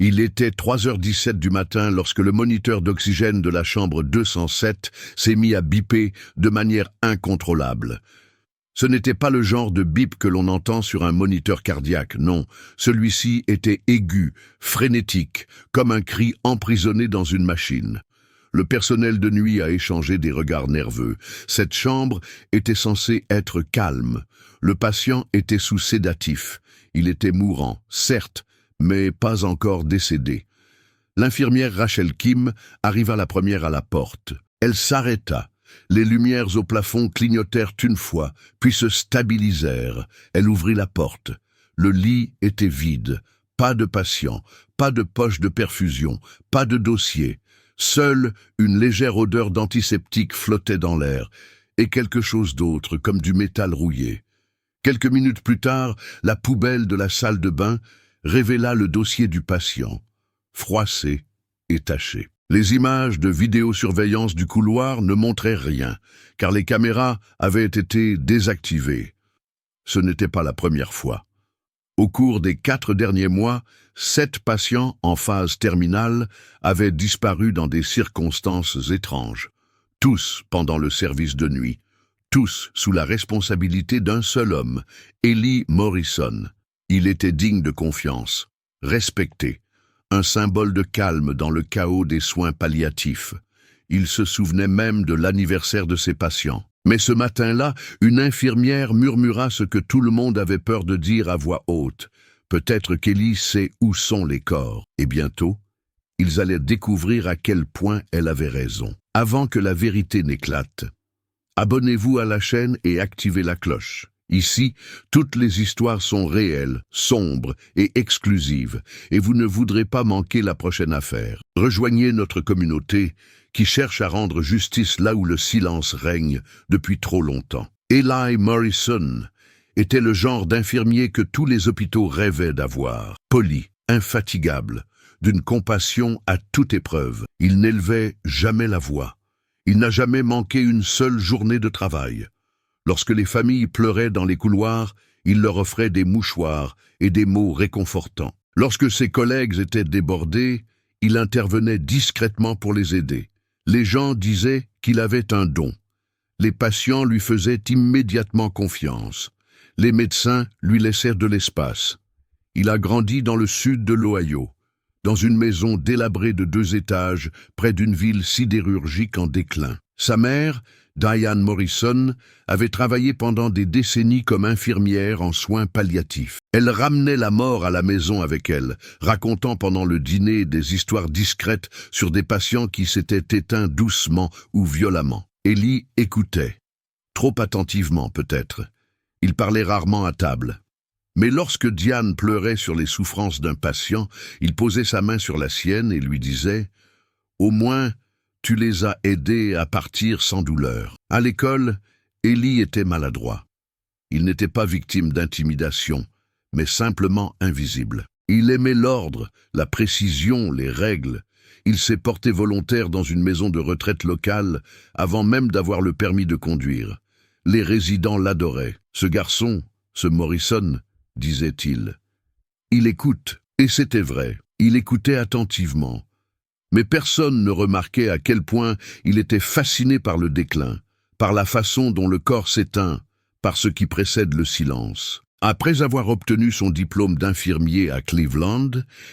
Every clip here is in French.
Il était 3h17 du matin lorsque le moniteur d'oxygène de la chambre 207 s'est mis à biper de manière incontrôlable. Ce n'était pas le genre de bip que l'on entend sur un moniteur cardiaque, non. Celui-ci était aigu, frénétique, comme un cri emprisonné dans une machine. Le personnel de nuit a échangé des regards nerveux. Cette chambre était censée être calme. Le patient était sous sédatif. Il était mourant, certes, mais pas encore décédé. L'infirmière Rachel Kim arriva la première à la porte. Elle s'arrêta. Les lumières au plafond clignotèrent une fois, puis se stabilisèrent. Elle ouvrit la porte. Le lit était vide. Pas de patient, pas de poche de perfusion, pas de dossier. Seule une légère odeur d'antiseptique flottait dans l'air, et quelque chose d'autre, comme du métal rouillé. Quelques minutes plus tard, la poubelle de la salle de bain révéla le dossier du patient, froissé et taché. Les images de vidéosurveillance du couloir ne montraient rien, car les caméras avaient été désactivées. Ce n'était pas la première fois. Au cours des 4 derniers mois, 7 patients en phase terminale avaient disparu dans des circonstances étranges. Tous pendant le service de nuit. Tous sous la responsabilité d'un seul homme, Eli Morrison. Il était digne de confiance, respecté. Un symbole de calme dans le chaos des soins palliatifs. Il se souvenait même de l'anniversaire de ses patients. Mais ce matin-là, une infirmière murmura ce que tout le monde avait peur de dire à voix haute. Peut-être qu'Eli sait où sont les corps. Et bientôt, ils allaient découvrir à quel point elle avait raison. Avant que la vérité n'éclate, abonnez-vous à la chaîne et activez la cloche. Ici, toutes les histoires sont réelles, sombres et exclusives, et vous ne voudrez pas manquer la prochaine affaire. Rejoignez notre communauté qui cherche à rendre justice là où le silence règne depuis trop longtemps. Eli Morrison était le genre d'infirmier que tous les hôpitaux rêvaient d'avoir. Poli, infatigable, d'une compassion à toute épreuve. Il n'élevait jamais la voix. Il n'a jamais manqué une seule journée de travail. Lorsque les familles pleuraient dans les couloirs, il leur offrait des mouchoirs et des mots réconfortants. Lorsque ses collègues étaient débordés, il intervenait discrètement pour les aider. Les gens disaient qu'il avait un don. Les patients lui faisaient immédiatement confiance. Les médecins lui laissèrent de l'espace. Il a grandi dans le sud de l'Ohio, dans une maison délabrée de 2 étages, près d'une ville sidérurgique en déclin. Sa mère, Diane Morrison, avait travaillé pendant des décennies comme infirmière en soins palliatifs. Elle ramenait la mort à la maison avec elle, racontant pendant le dîner des histoires discrètes sur des patients qui s'étaient éteints doucement ou violemment. Eli écoutait, trop attentivement peut-être. Il parlait rarement à table. Mais lorsque Diane pleurait sur les souffrances d'un patient, il posait sa main sur la sienne et lui disait « Au moins, tu les as aidés à partir sans douleur. » À l'école, Eli était maladroit. Il n'était pas victime d'intimidation, mais simplement invisible. Il aimait l'ordre, la précision, les règles. Il s'est porté volontaire dans une maison de retraite locale avant même d'avoir le permis de conduire. Les résidents l'adoraient. Ce garçon, ce Morrison, disait-il. Il écoute, et c'était vrai. Il écoutait attentivement. Mais personne ne remarquait à quel point il était fasciné par le déclin, par la façon dont le corps s'éteint, par ce qui précède le silence. Après avoir obtenu son diplôme d'infirmier à Cleveland,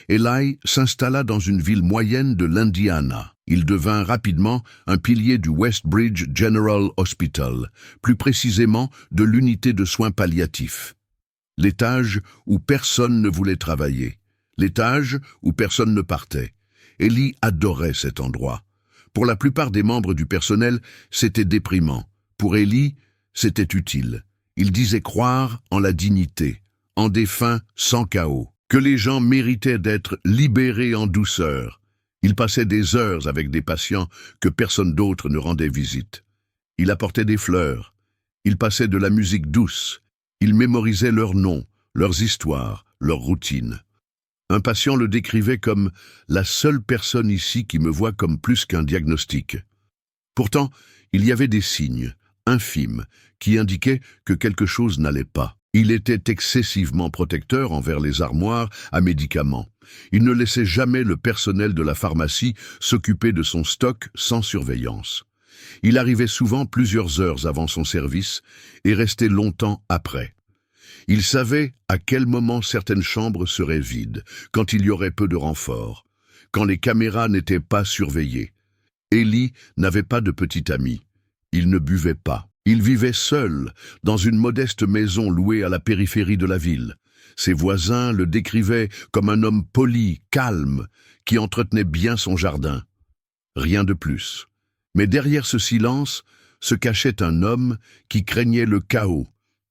Eli s'installa dans une ville moyenne de l'Indiana. Il devint rapidement un pilier du Westbridge General Hospital, plus précisément de l'unité de soins palliatifs. L'étage où personne ne voulait travailler, l'étage où personne ne partait. Eli adorait cet endroit. Pour la plupart des membres du personnel, c'était déprimant. Pour Eli, c'était utile. Il disait croire en la dignité, en des fins sans chaos, que les gens méritaient d'être libérés en douceur. Il passait des heures avec des patients que personne d'autre ne rendait visite. Il apportait des fleurs. Il passait de la musique douce. Il mémorisait leurs noms, leurs histoires, leurs routines. Un patient le décrivait comme « la seule personne ici qui me voit comme plus qu'un diagnostic ». Pourtant, il y avait des signes, infimes, qui indiquaient que quelque chose n'allait pas. Il était excessivement protecteur envers les armoires à médicaments. Il ne laissait jamais le personnel de la pharmacie s'occuper de son stock sans surveillance. Il arrivait souvent plusieurs heures avant son service et restait longtemps après. Il savait à quel moment certaines chambres seraient vides, quand il y aurait peu de renforts, quand les caméras n'étaient pas surveillées. Ellie n'avait pas de petit ami. Il ne buvait pas. Il vivait seul, dans une modeste maison louée à la périphérie de la ville. Ses voisins le décrivaient comme un homme poli, calme, qui entretenait bien son jardin. Rien de plus. Mais derrière ce silence se cachait un homme qui craignait le chaos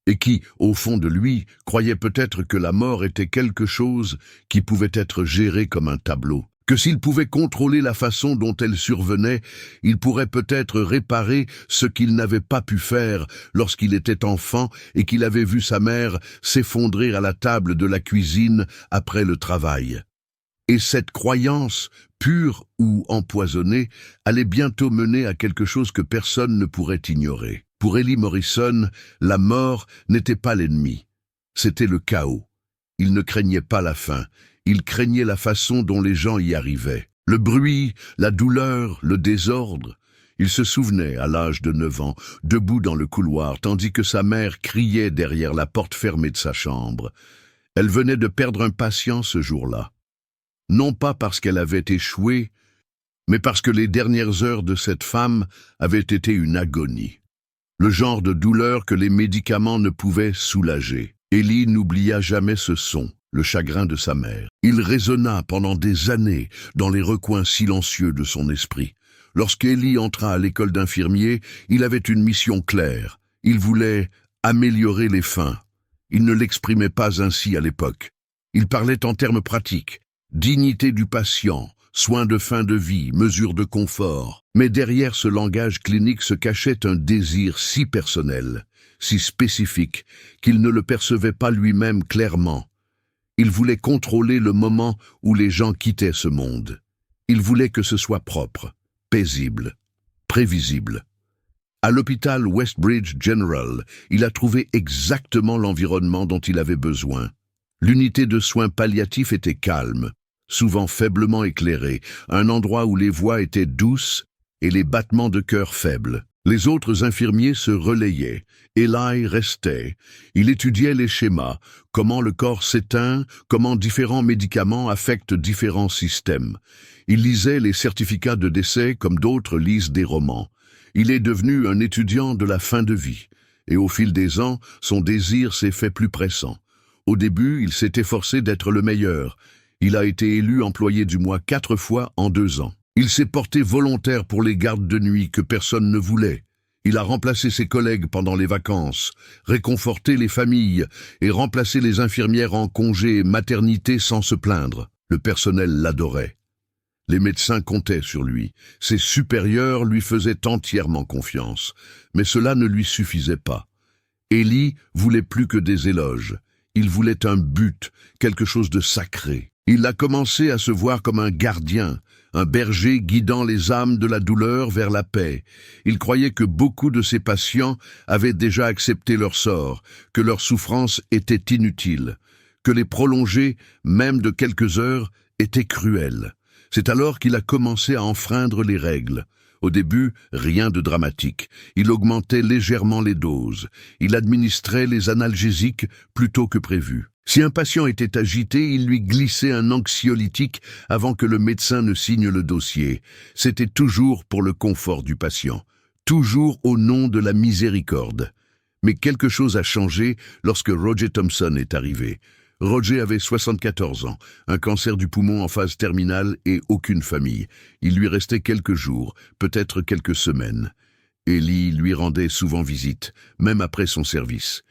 et qui, au fond de lui, croyait peut-être que la mort était quelque chose qui pouvait être géré comme un tableau. Que s'il pouvait contrôler la façon dont elle survenait, il pourrait peut-être réparer ce qu'il n'avait pas pu faire lorsqu'il était enfant et qu'il avait vu sa mère s'effondrer à la table de la cuisine après le travail. Et cette croyance, pure ou empoisonnée, allait bientôt mener à quelque chose que personne ne pourrait ignorer. Pour Ellie Morrison, la mort n'était pas l'ennemi, c'était le chaos. Il ne craignait pas la fin. Il craignait la façon dont les gens y arrivaient. Le bruit, la douleur, le désordre. Il se souvenait, à l'âge de 9 ans, debout dans le couloir, tandis que sa mère criait derrière la porte fermée de sa chambre. Elle venait de perdre un patient ce jour-là. Non pas parce qu'elle avait échoué, mais parce que les dernières heures de cette femme avaient été une agonie. Le genre de douleur que les médicaments ne pouvaient soulager. Ellie n'oublia jamais ce son. Le chagrin de sa mère. Il résonna pendant des années dans les recoins silencieux de son esprit. Lorsqu'Ellie entra à l'école d'infirmier, il avait une mission claire. Il voulait améliorer les fins. Il ne l'exprimait pas ainsi à l'époque. Il parlait en termes pratiques. Dignité du patient, soins de fin de vie, mesures de confort. Mais derrière ce langage clinique se cachait un désir si personnel, si spécifique, qu'il ne le percevait pas lui-même clairement. Il voulait contrôler le moment où les gens quittaient ce monde. Il voulait que ce soit propre, paisible, prévisible. À l'hôpital Westbridge General, il a trouvé exactement l'environnement dont il avait besoin. L'unité de soins palliatifs était calme, souvent faiblement éclairée, un endroit où les voix étaient douces et les battements de cœur faibles. Les autres infirmiers se relayaient. Eli restait. Il étudiait les schémas, comment le corps s'éteint, comment différents médicaments affectent différents systèmes. Il lisait les certificats de décès comme d'autres lisent des romans. Il est devenu un étudiant de la fin de vie. Et au fil des ans, son désir s'est fait plus pressant. Au début, il s'est efforcé d'être le meilleur. Il a été élu employé du mois 4 fois en 2 ans. Il s'est porté volontaire pour les gardes de nuit que personne ne voulait. Il a remplacé ses collègues pendant les vacances, réconforté les familles et remplacé les infirmières en congé et maternité sans se plaindre. Le personnel l'adorait. Les médecins comptaient sur lui. Ses supérieurs lui faisaient entièrement confiance. Mais cela ne lui suffisait pas. Ellie voulait plus que des éloges. Il voulait un but, quelque chose de sacré. Il a commencé à se voir comme un gardien, un berger guidant les âmes de la douleur vers la paix. Il croyait que beaucoup de ses patients avaient déjà accepté leur sort, que leur souffrance était inutile, que les prolonger, même de quelques heures, étaient cruels. C'est alors qu'il a commencé à enfreindre les règles. Au début, rien de dramatique. Il augmentait légèrement les doses. Il administrait les analgésiques plutôt que prévu. Si un patient était agité, il lui glissait un anxiolytique avant que le médecin ne signe le dossier. C'était toujours pour le confort du patient, toujours au nom de la miséricorde. Mais quelque chose a changé lorsque Roger Thompson est arrivé. Roger avait 74 ans, un cancer du poumon en phase terminale et aucune famille. Il lui restait quelques jours, peut-être quelques semaines. Ellie lui rendait souvent visite, même après son service.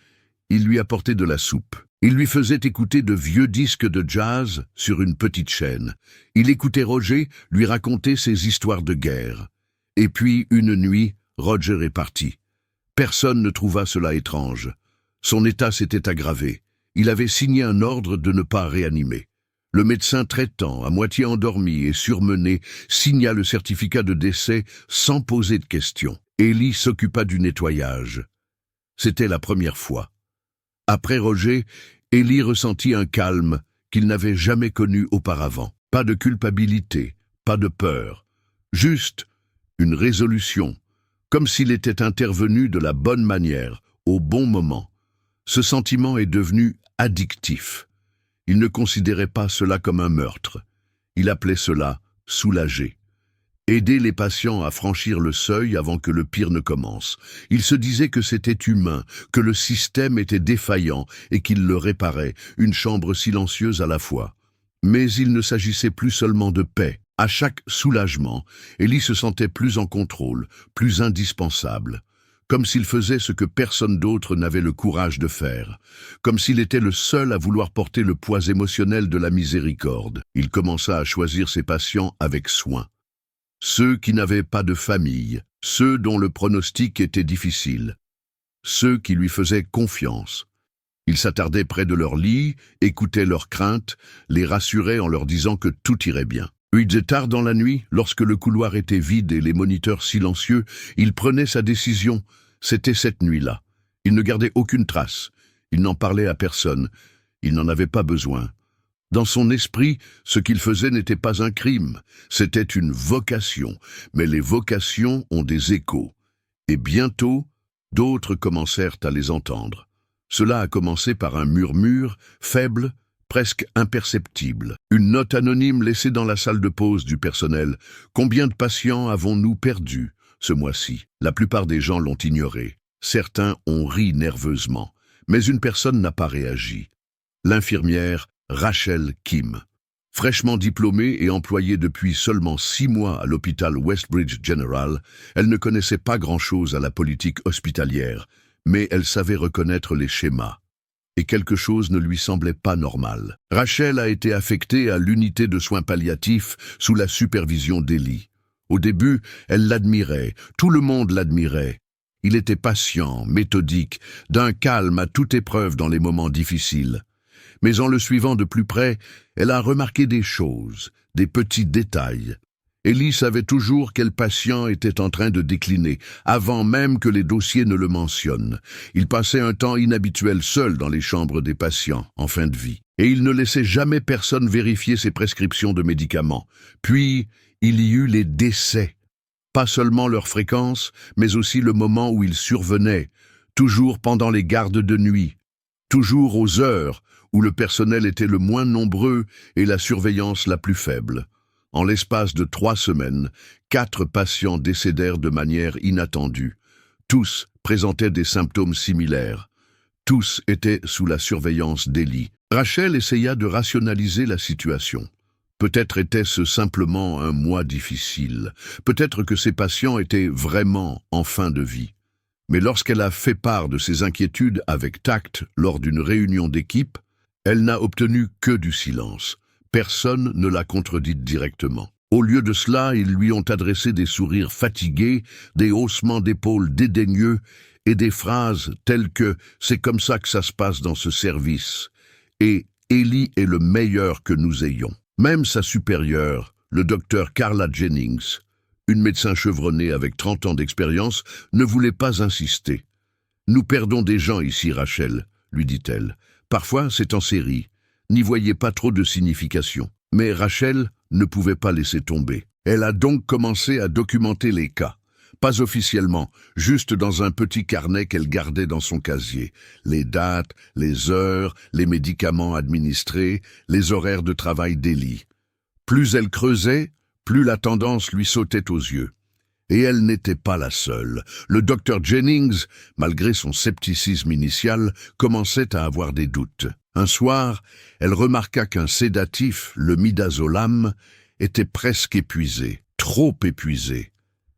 Il lui apportait de la soupe. Il lui faisait écouter de vieux disques de jazz sur une petite chaîne. Il écoutait Roger lui raconter ses histoires de guerre. Et puis, une nuit, Roger est parti. Personne ne trouva cela étrange. Son état s'était aggravé. Il avait signé un ordre de ne pas réanimer. Le médecin traitant, à moitié endormi et surmené, signa le certificat de décès sans poser de questions. Ellie s'occupa du nettoyage. C'était la première fois. Après Roger, Élie ressentit un calme qu'il n'avait jamais connu auparavant. Pas de culpabilité, pas de peur, juste une résolution, comme s'il était intervenu de la bonne manière, au bon moment. Ce sentiment est devenu addictif. Il ne considérait pas cela comme un meurtre. Il appelait cela soulager. Aider les patients à franchir le seuil avant que le pire ne commence. Il se disait que c'était humain, que le système était défaillant et qu'il le réparait, une chambre silencieuse à la fois. Mais il ne s'agissait plus seulement de paix. À chaque soulagement, Élie se sentait plus en contrôle, plus indispensable. Comme s'il faisait ce que personne d'autre n'avait le courage de faire, comme s'il était le seul à vouloir porter le poids émotionnel de la miséricorde. Il commença à choisir ses patients avec soin. Ceux qui n'avaient pas de famille, ceux dont le pronostic était difficile, ceux qui lui faisaient confiance. Il s'attardait près de leur lit, écoutait leurs craintes, les rassurait en leur disant que tout irait bien. Il était tard dans la nuit, lorsque le couloir était vide et les moniteurs silencieux, il prenait sa décision. C'était cette nuit-là. Il ne gardait aucune trace. Il n'en parlait à personne. Il n'en avait pas besoin. Dans son esprit, ce qu'il faisait n'était pas un crime. C'était une vocation. Mais les vocations ont des échos. Et bientôt, d'autres commencèrent à les entendre. Cela a commencé par un murmure, faible, presque imperceptible. Une note anonyme laissée dans la salle de pause du personnel. Combien de patients avons-nous perdus ce mois-ci? La plupart des gens l'ont ignoré. Certains ont ri nerveusement. Mais une personne n'a pas réagi. L'infirmière Rachel Kim. Fraîchement diplômée et employée depuis seulement 6 mois à l'hôpital Westbridge General, elle ne connaissait pas grand-chose à la politique hospitalière, mais elle savait reconnaître les schémas. Et quelque chose ne lui semblait pas normal. Rachel a été affectée à l'unité de soins palliatifs sous la supervision d'Élie. Au début, elle l'admirait, tout le monde l'admirait. Il était patient, méthodique, d'un calme à toute épreuve dans les moments difficiles. Mais en le suivant de plus près, elle a remarqué des choses, des petits détails. Élie savait toujours quel patient était en train de décliner, avant même que les dossiers ne le mentionnent. Il passait un temps inhabituel seul dans les chambres des patients, en fin de vie. Et il ne laissait jamais personne vérifier ses prescriptions de médicaments. Puis, il y eut les décès. Pas seulement leur fréquence, mais aussi le moment où ils survenaient, toujours pendant les gardes de nuit, toujours aux heures où le personnel était le moins nombreux et la surveillance la plus faible. En l'espace de 3 semaines, 4 patients décédèrent de manière inattendue. Tous présentaient des symptômes similaires. Tous étaient sous la surveillance d'Élie. Rachel essaya de rationaliser la situation. Peut-être était-ce simplement un mois difficile. Peut-être que ces patients étaient vraiment en fin de vie. Mais lorsqu'elle a fait part de ses inquiétudes avec tact lors d'une réunion d'équipe, elle n'a obtenu que du silence. Personne ne l'a contredite directement. Au lieu de cela, ils lui ont adressé des sourires fatigués, des haussements d'épaules dédaigneux et des phrases telles que « c'est comme ça que ça se passe dans ce service » et « Élie est le meilleur que nous ayons ». Même sa supérieure, le docteur Carla Jennings, une médecin chevronnée avec 30 ans d'expérience, ne voulait pas insister. « Nous perdons des gens ici, Rachel », lui dit-elle. « Parfois, c'est en série. N'y voyez pas trop de signification. » Mais Rachel ne pouvait pas laisser tomber. Elle a donc commencé à documenter les cas. Pas officiellement, juste dans un petit carnet qu'elle gardait dans son casier. Les dates, les heures, les médicaments administrés, les horaires de travail d'Élie. Plus elle creusait, plus la tendance lui sautait aux yeux. Et elle n'était pas la seule. Le docteur Jennings, malgré son scepticisme initial, commençait à avoir des doutes. Un soir, elle remarqua qu'un sédatif, le midazolam, était presque épuisé, trop épuisé.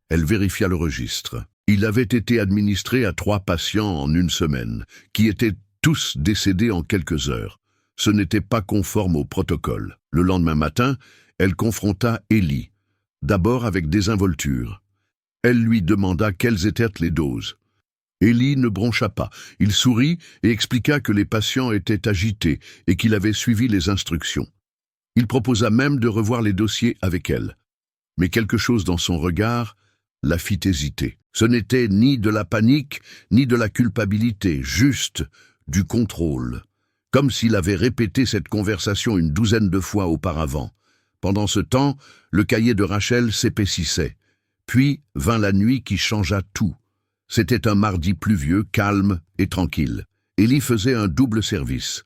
Elle vérifia le registre. Il avait été administré à 3 patients en 1 semaine, qui étaient tous décédés en quelques heures. Ce n'était pas conforme au protocole. Le lendemain matin, elle confronta Élie, d'abord avec désinvolture. Elle lui demanda quelles étaient les doses. Élie ne broncha pas. Il sourit et expliqua que les patients étaient agités et qu'il avait suivi les instructions. Il proposa même de revoir les dossiers avec elle. Mais quelque chose dans son regard la fit hésiter. Ce n'était ni de la panique, ni de la culpabilité, juste du contrôle, comme s'il avait répété cette conversation une douzaine de fois auparavant. Pendant ce temps, le cahier de Rachel s'épaississait. Puis vint la nuit qui changea tout. C'était un mardi pluvieux, calme et tranquille. Ellie faisait un double service.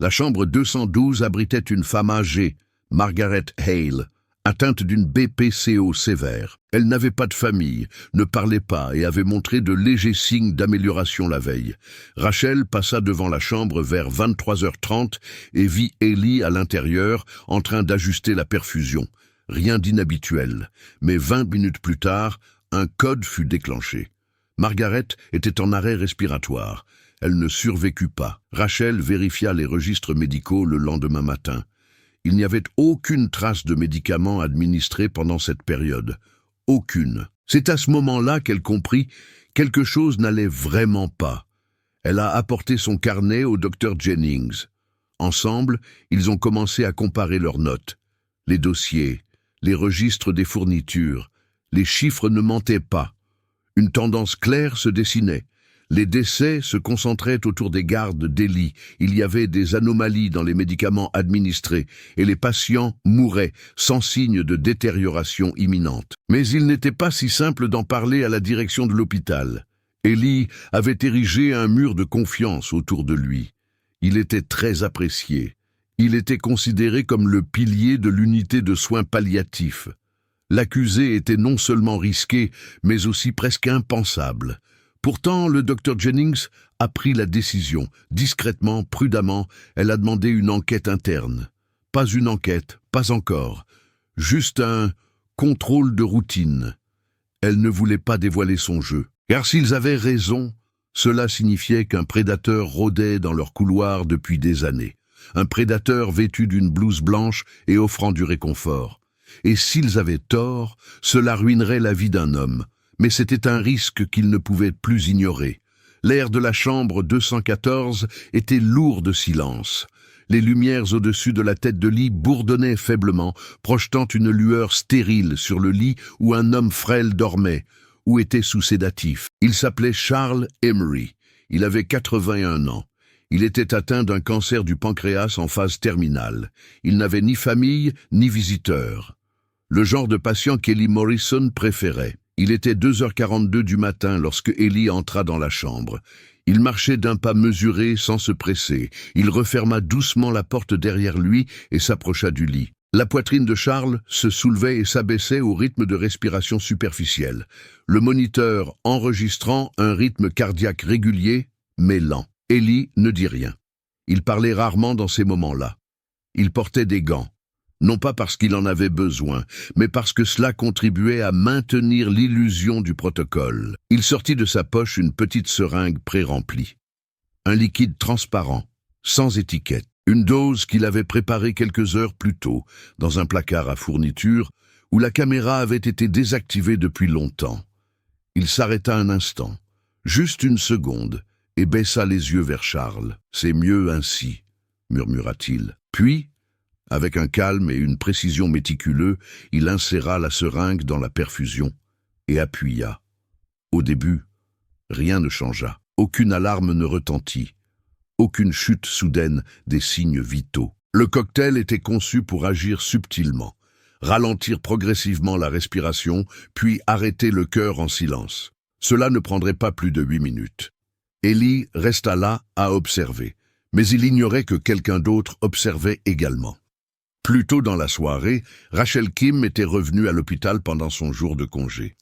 La chambre 212 abritait une femme âgée, Margaret Hale, atteinte d'une BPCO sévère. Elle n'avait pas de famille, ne parlait pas et avait montré de légers signes d'amélioration la veille. Rachel passa devant la chambre vers 23h30 et vit Ellie à l'intérieur en train d'ajuster la perfusion. Rien d'inhabituel, mais 20 minutes plus tard, un code fut déclenché. Margaret était en arrêt respiratoire. Elle ne survécut pas. Rachel vérifia les registres médicaux le lendemain matin. Il n'y avait aucune trace de médicaments administrés pendant cette période. Aucune. C'est à ce moment-là qu'elle comprit quelque chose n'allait vraiment pas. Elle a apporté son carnet au docteur Jennings. Ensemble, ils ont commencé à comparer leurs notes. Les dossiers, les registres des fournitures, les chiffres ne mentaient pas. Une tendance claire se dessinait. Les décès se concentraient autour des gardes d'Ellie. Il y avait des anomalies dans les médicaments administrés et les patients mouraient sans signe de détérioration imminente. Mais il n'était pas si simple d'en parler à la direction de l'hôpital. Ellie avait érigé un mur de confiance autour de lui. Il était très apprécié. Il était considéré comme le pilier de l'unité de soins palliatifs. L'accusé était non seulement risqué, mais aussi presque impensable. Pourtant, le docteur Jennings a pris la décision. Discrètement, prudemment, elle a demandé une enquête interne. Pas une enquête, pas encore. Juste un contrôle de routine. Elle ne voulait pas dévoiler son jeu. Car s'ils avaient raison, cela signifiait qu'un prédateur rôdait dans leur couloir depuis des années. Un prédateur vêtu d'une blouse blanche et offrant du réconfort. Et s'ils avaient tort, cela ruinerait la vie d'un homme. Mais c'était un risque qu'ils ne pouvaient plus ignorer. L'air de la chambre 214 était lourd de silence. Les lumières au-dessus de la tête de lit bourdonnaient faiblement, projetant une lueur stérile sur le lit où un homme frêle dormait, ou était sous sédatif. Il s'appelait Charles Emery. Il avait 81 ans. Il était atteint d'un cancer du pancréas en phase terminale. Il n'avait ni famille, ni visiteur. Le genre de patient qu'Ellie Morrison préférait. Il était 2h42 du matin lorsque Ellie entra dans la chambre. Il marchait d'un pas mesuré sans se presser. Il referma doucement la porte derrière lui et s'approcha du lit. La poitrine de Charles se soulevait et s'abaissait au rythme de respiration superficielle. Le moniteur enregistrant un rythme cardiaque régulier, mais lent. Ellie ne dit rien. Il parlait rarement dans ces moments-là. Il portait des gants. Non pas parce qu'il en avait besoin, mais parce que cela contribuait à maintenir l'illusion du protocole. Il sortit de sa poche une petite seringue pré-remplie. Un liquide transparent, sans étiquette. Une dose qu'il avait préparée quelques heures plus tôt, dans un placard à fournitures, où la caméra avait été désactivée depuis longtemps. Il s'arrêta un instant, juste une seconde, et baissa les yeux vers Charles. « C'est mieux ainsi », murmura-t-il. Puis, avec un calme et une précision méticuleux, il inséra la seringue dans la perfusion et appuya. Au début, rien ne changea. Aucune alarme ne retentit. Aucune chute soudaine des signes vitaux. Le cocktail était conçu pour agir subtilement, ralentir progressivement la respiration, puis arrêter le cœur en silence. Cela ne prendrait pas plus de 8 minutes. Ellie resta là à observer, mais il ignorait que quelqu'un d'autre observait également. Plus tôt dans la soirée, Rachel Kim était revenue à l'hôpital pendant son jour de congé.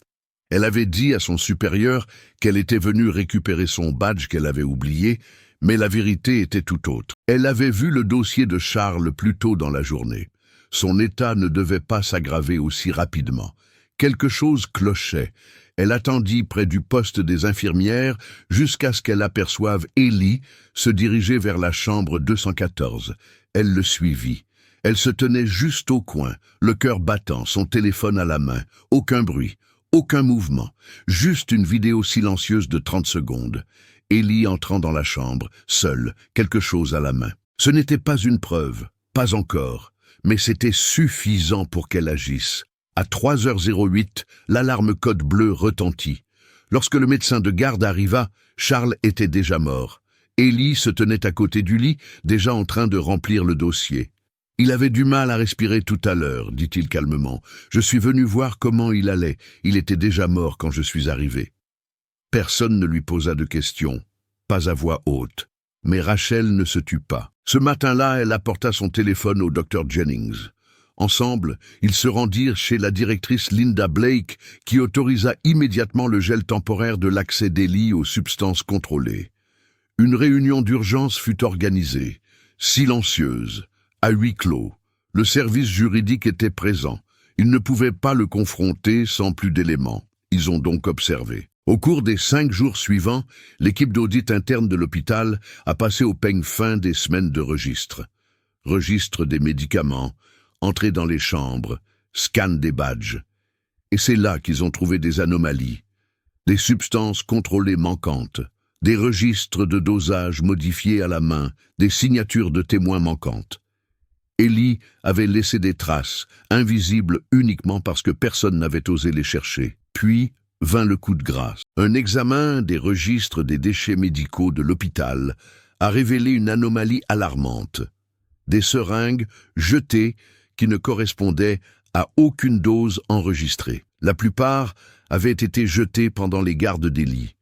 Elle avait dit à son supérieur qu'elle était venue récupérer son badge qu'elle avait oublié, mais la vérité était tout autre. Elle avait vu le dossier de Charles plus tôt dans la journée. Son état ne devait pas s'aggraver aussi rapidement. Quelque chose clochait. Elle attendit près du poste des infirmières jusqu'à ce qu'elle aperçoive Ellie se diriger vers la chambre 214. Elle le suivit. Elle se tenait juste au coin, le cœur battant, son téléphone à la main. Aucun bruit, aucun mouvement, juste une vidéo silencieuse de 30 secondes. Ellie entrant dans la chambre, seule, quelque chose à la main. Ce n'était pas une preuve, pas encore, mais c'était suffisant pour qu'elle agisse. À 3h08, l'alarme code bleu retentit. Lorsque le médecin de garde arriva, Charles était déjà mort. Ellie se tenait à côté du lit, déjà en train de remplir le dossier. « Il avait du mal à respirer tout à l'heure, dit-il calmement. Je suis venu voir comment il allait. Il était déjà mort quand je suis arrivé. » Personne ne lui posa de questions, pas à voix haute. Mais Rachel ne se tut pas. Ce matin-là, elle apporta son téléphone au docteur Jennings. Ensemble, ils se rendirent chez la directrice Linda Blake, qui autorisa immédiatement le gel temporaire de l'accès d'Ellie aux substances contrôlées. Une réunion d'urgence fut organisée, silencieuse, à huis clos. Le service juridique était présent. Ils ne pouvaient pas le confronter sans plus d'éléments. Ils ont donc observé. Au cours des 5 jours suivants, l'équipe d'audit interne de l'hôpital a passé au peigne fin des semaines de registre. Registre des médicaments, entrée dans les chambres, scan des badges. Et c'est là qu'ils ont trouvé des anomalies, des substances contrôlées manquantes, des registres de dosage modifiés à la main, des signatures de témoins manquantes. Ellie avait laissé des traces, invisibles uniquement parce que personne n'avait osé les chercher. Puis vint le coup de grâce. Un examen des registres des déchets médicaux de l'hôpital a révélé une anomalie alarmante. Des seringues jetées qui ne correspondaient à aucune dose enregistrée. La plupart avaient été jetées pendant les gardes d'Ellie.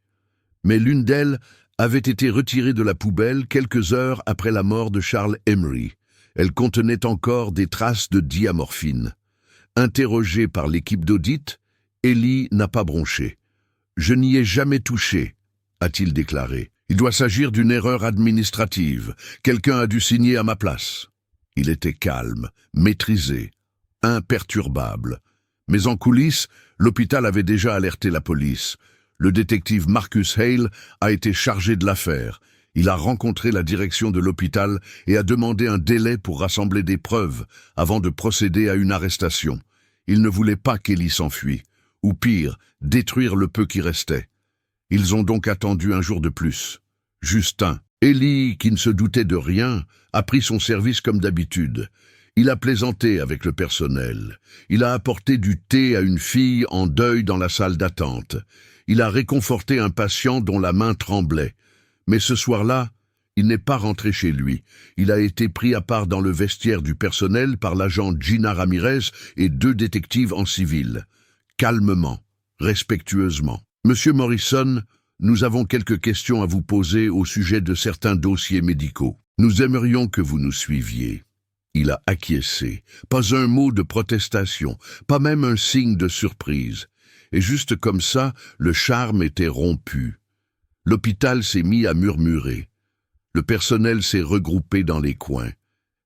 Mais l'une d'elles avait été retirée de la poubelle quelques heures après la mort de Charles Emery. Elle contenait encore des traces de diamorphine. Interrogée par l'équipe d'audit, Ellie n'a pas bronché. « Je n'y ai jamais touché », a-t-il déclaré. « Il doit s'agir d'une erreur administrative. Quelqu'un a dû signer à ma place. » Il était calme, maîtrisé, imperturbable. Mais en coulisses, l'hôpital avait déjà alerté la police. Le détective Marcus Hale a été chargé de l'affaire. Il a rencontré la direction de l'hôpital et a demandé un délai pour rassembler des preuves avant de procéder à une arrestation. Il ne voulait pas qu'Ellie s'enfuit, ou pire, détruire le peu qui restait. Ils ont donc attendu un jour de plus. Justin. Ellie, qui ne se doutait de rien, a pris son service comme d'habitude. Il a plaisanté avec le personnel. Il a apporté du thé à une fille en deuil dans la salle d'attente. Il a réconforté un patient dont la main tremblait. Mais ce soir-là, il n'est pas rentré chez lui. Il a été pris à part dans le vestiaire du personnel par l'agent Gina Ramirez et 2 détectives en civil. Calmement, respectueusement. « Monsieur Morrison, nous avons quelques questions à vous poser au sujet de certains dossiers médicaux. Nous aimerions que vous nous suiviez. » Il a acquiescé. Pas un mot de protestation, pas même un signe de surprise. Et juste comme ça, le charme était rompu. L'hôpital s'est mis à murmurer. Le personnel s'est regroupé dans les coins.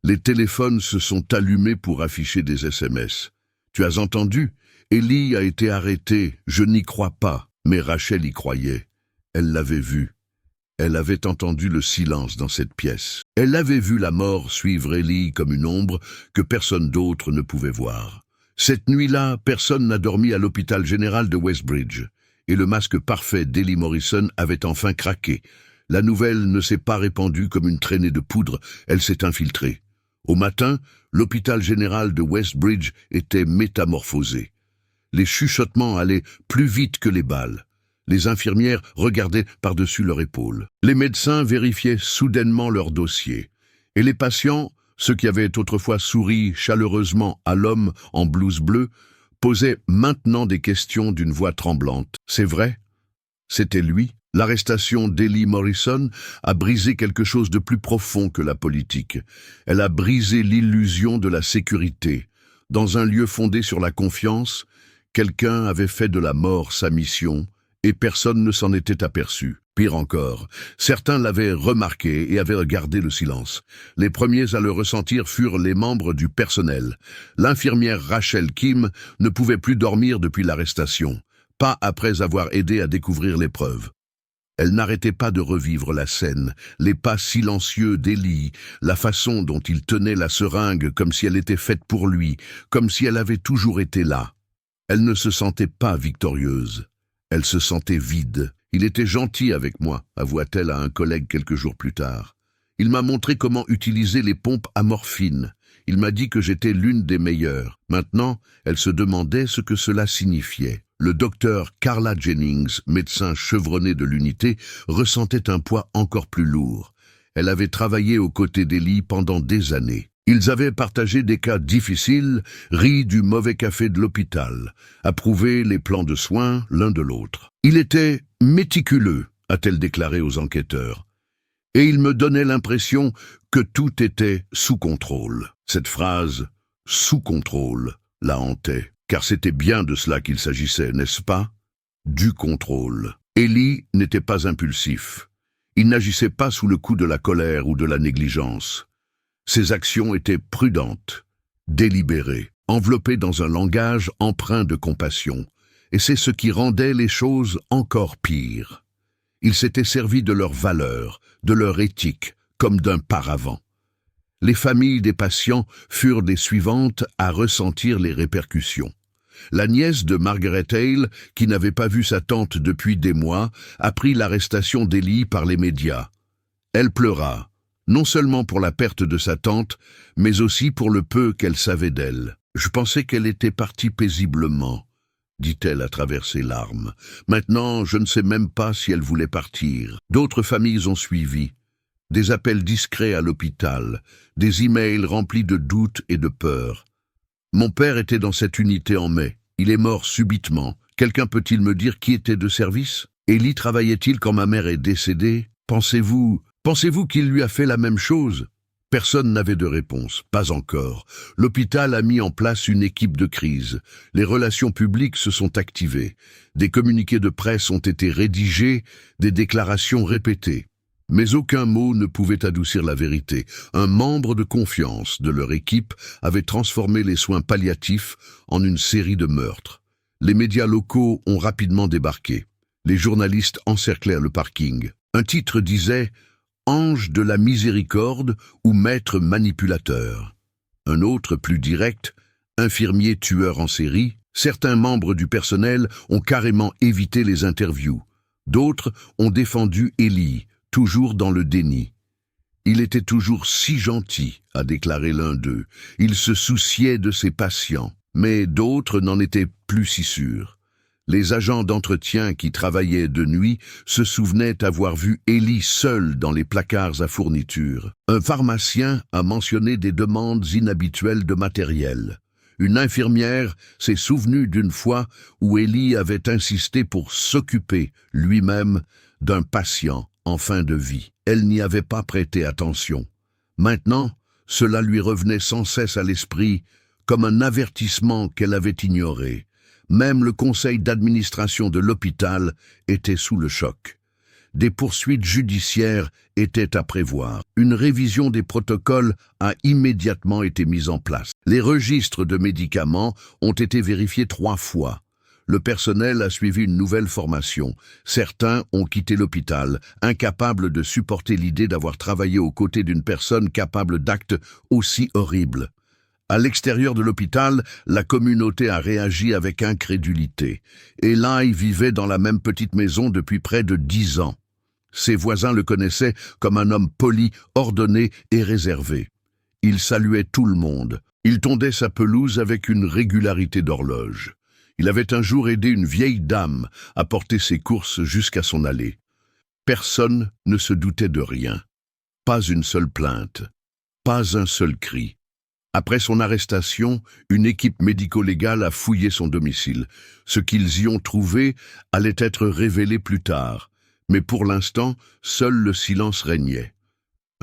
Les téléphones se sont allumés pour afficher des SMS. « Tu as entendu ? Ellie a été arrêtée. Je n'y crois pas. » Mais Rachel y croyait. Elle l'avait vu. Elle avait entendu le silence dans cette pièce. Elle avait vu la mort suivre Ellie comme une ombre que personne d'autre ne pouvait voir. Cette nuit-là, personne n'a dormi à l'hôpital général de Westbridge. Et le masque parfait d'Ellie Morrison avait enfin craqué. La nouvelle ne s'est pas répandue comme une traînée de poudre, elle s'est infiltrée. Au matin, l'hôpital général de Westbridge était métamorphosé. Les chuchotements allaient plus vite que les balles. Les infirmières regardaient par-dessus leur épaule. Les médecins vérifiaient soudainement leur dossier. Et les patients, ceux qui avaient autrefois souri chaleureusement à l'homme en blouse bleue, posaient maintenant des questions d'une voix tremblante. C'est vrai? C'était lui? L'arrestation d'Ellie Morrison a brisé quelque chose de plus profond que la politique. Elle a brisé l'illusion de la sécurité. Dans un lieu fondé sur la confiance, quelqu'un avait fait de la mort sa mission, et personne ne s'en était aperçu. Pire encore, certains l'avaient remarqué et avaient gardé le silence. Les premiers à le ressentir furent les membres du personnel. L'infirmière Rachel Kim ne pouvait plus dormir depuis l'arrestation, pas après avoir aidé à découvrir les preuves. Elle n'arrêtait pas de revivre la scène, les pas silencieux d'Ellie, la façon dont il tenait la seringue comme si elle était faite pour lui, comme si elle avait toujours été là. Elle ne se sentait pas victorieuse. Elle se sentait vide. « Il était gentil avec moi », avoua-t-elle à un collègue quelques jours plus tard. « Il m'a montré comment utiliser les pompes à morphine. Il m'a dit que j'étais l'une des meilleures. » Maintenant, elle se demandait ce que cela signifiait. Le docteur Carla Jennings, médecin chevronné de l'unité, ressentait un poids encore plus lourd. Elle avait travaillé aux côtés d'Ellie pendant des années. Ils avaient partagé des cas difficiles, ri du mauvais café de l'hôpital, approuvé les plans de soins l'un de l'autre. Il était méticuleux, a-t-elle déclaré aux enquêteurs. Et il me donnait l'impression que tout était sous contrôle. Cette phrase « sous contrôle » la hantait, car c'était bien de cela qu'il s'agissait, n'est-ce pas? Du contrôle. Ellie n'était pas impulsif. Il n'agissait pas sous le coup de la colère ou de la négligence. Ses actions étaient prudentes, délibérées, enveloppées dans un langage empreint de compassion, et c'est ce qui rendait les choses encore pires. Il s'était servi de leurs valeurs, de leur éthique, comme d'un paravent. Les familles des patients furent les suivantes à ressentir les répercussions. La nièce de Margaret Hale, qui n'avait pas vu sa tante depuis des mois, apprit l'arrestation d'Ellie par les médias. Elle pleura, non seulement pour la perte de sa tante, mais aussi pour le peu qu'elle savait d'elle. « Je pensais qu'elle était partie paisiblement », dit-elle à travers ses larmes. « Maintenant, je ne sais même pas si elle voulait partir. » D'autres familles ont suivi. Des appels discrets à l'hôpital, des emails remplis de doutes et de peur. Mon père était dans cette unité en mai. Il est mort subitement. Quelqu'un peut-il me dire qui était de service? Ellie travaillait-il quand ma mère est décédée? Pensez-vous qu'il lui a fait la même chose? Personne n'avait de réponse, pas encore. L'hôpital a mis en place une équipe de crise. Les relations publiques se sont activées. Des communiqués de presse ont été rédigés, des déclarations répétées. Mais aucun mot ne pouvait adoucir la vérité. Un membre de confiance de leur équipe avait transformé les soins palliatifs en une série de meurtres. Les médias locaux ont rapidement débarqué. Les journalistes encerclèrent le parking. Un titre disait « Ange de la miséricorde » ou « Maître manipulateur ». Un autre, plus direct, « Infirmier tueur en série ». Certains membres du personnel ont carrément évité les interviews. D'autres ont défendu Ellie, toujours dans le déni. « Il était toujours si gentil », a déclaré l'un d'eux. « Il se souciait de ses patients. » Mais d'autres n'en étaient plus si sûrs. Les agents d'entretien qui travaillaient de nuit se souvenaient avoir vu Ellie seule dans les placards à fournitures. Un pharmacien a mentionné des demandes inhabituelles de matériel. Une infirmière s'est souvenue d'une fois où Ellie avait insisté pour s'occuper lui-même d'un patient en fin de vie. Elle n'y avait pas prêté attention. Maintenant, cela lui revenait sans cesse à l'esprit comme un avertissement qu'elle avait ignoré. Même le conseil d'administration de l'hôpital était sous le choc. Des poursuites judiciaires étaient à prévoir. Une révision des protocoles a immédiatement été mise en place. Les registres de médicaments ont été vérifiés 3 fois. Le personnel a suivi une nouvelle formation. Certains ont quitté l'hôpital, incapables de supporter l'idée d'avoir travaillé aux côtés d'une personne capable d'actes aussi horribles. À l'extérieur de l'hôpital, la communauté a réagi avec incrédulité. Eli vivait dans la même petite maison depuis près de 10 ans. Ses voisins le connaissaient comme un homme poli, ordonné et réservé. Il saluait tout le monde. Il tondait sa pelouse avec une régularité d'horloge. Il avait un jour aidé une vieille dame à porter ses courses jusqu'à son allée. Personne ne se doutait de rien. Pas une seule plainte. Pas un seul cri. Après son arrestation, une équipe médico-légale a fouillé son domicile. Ce qu'ils y ont trouvé allait être révélé plus tard. Mais pour l'instant, seul le silence régnait.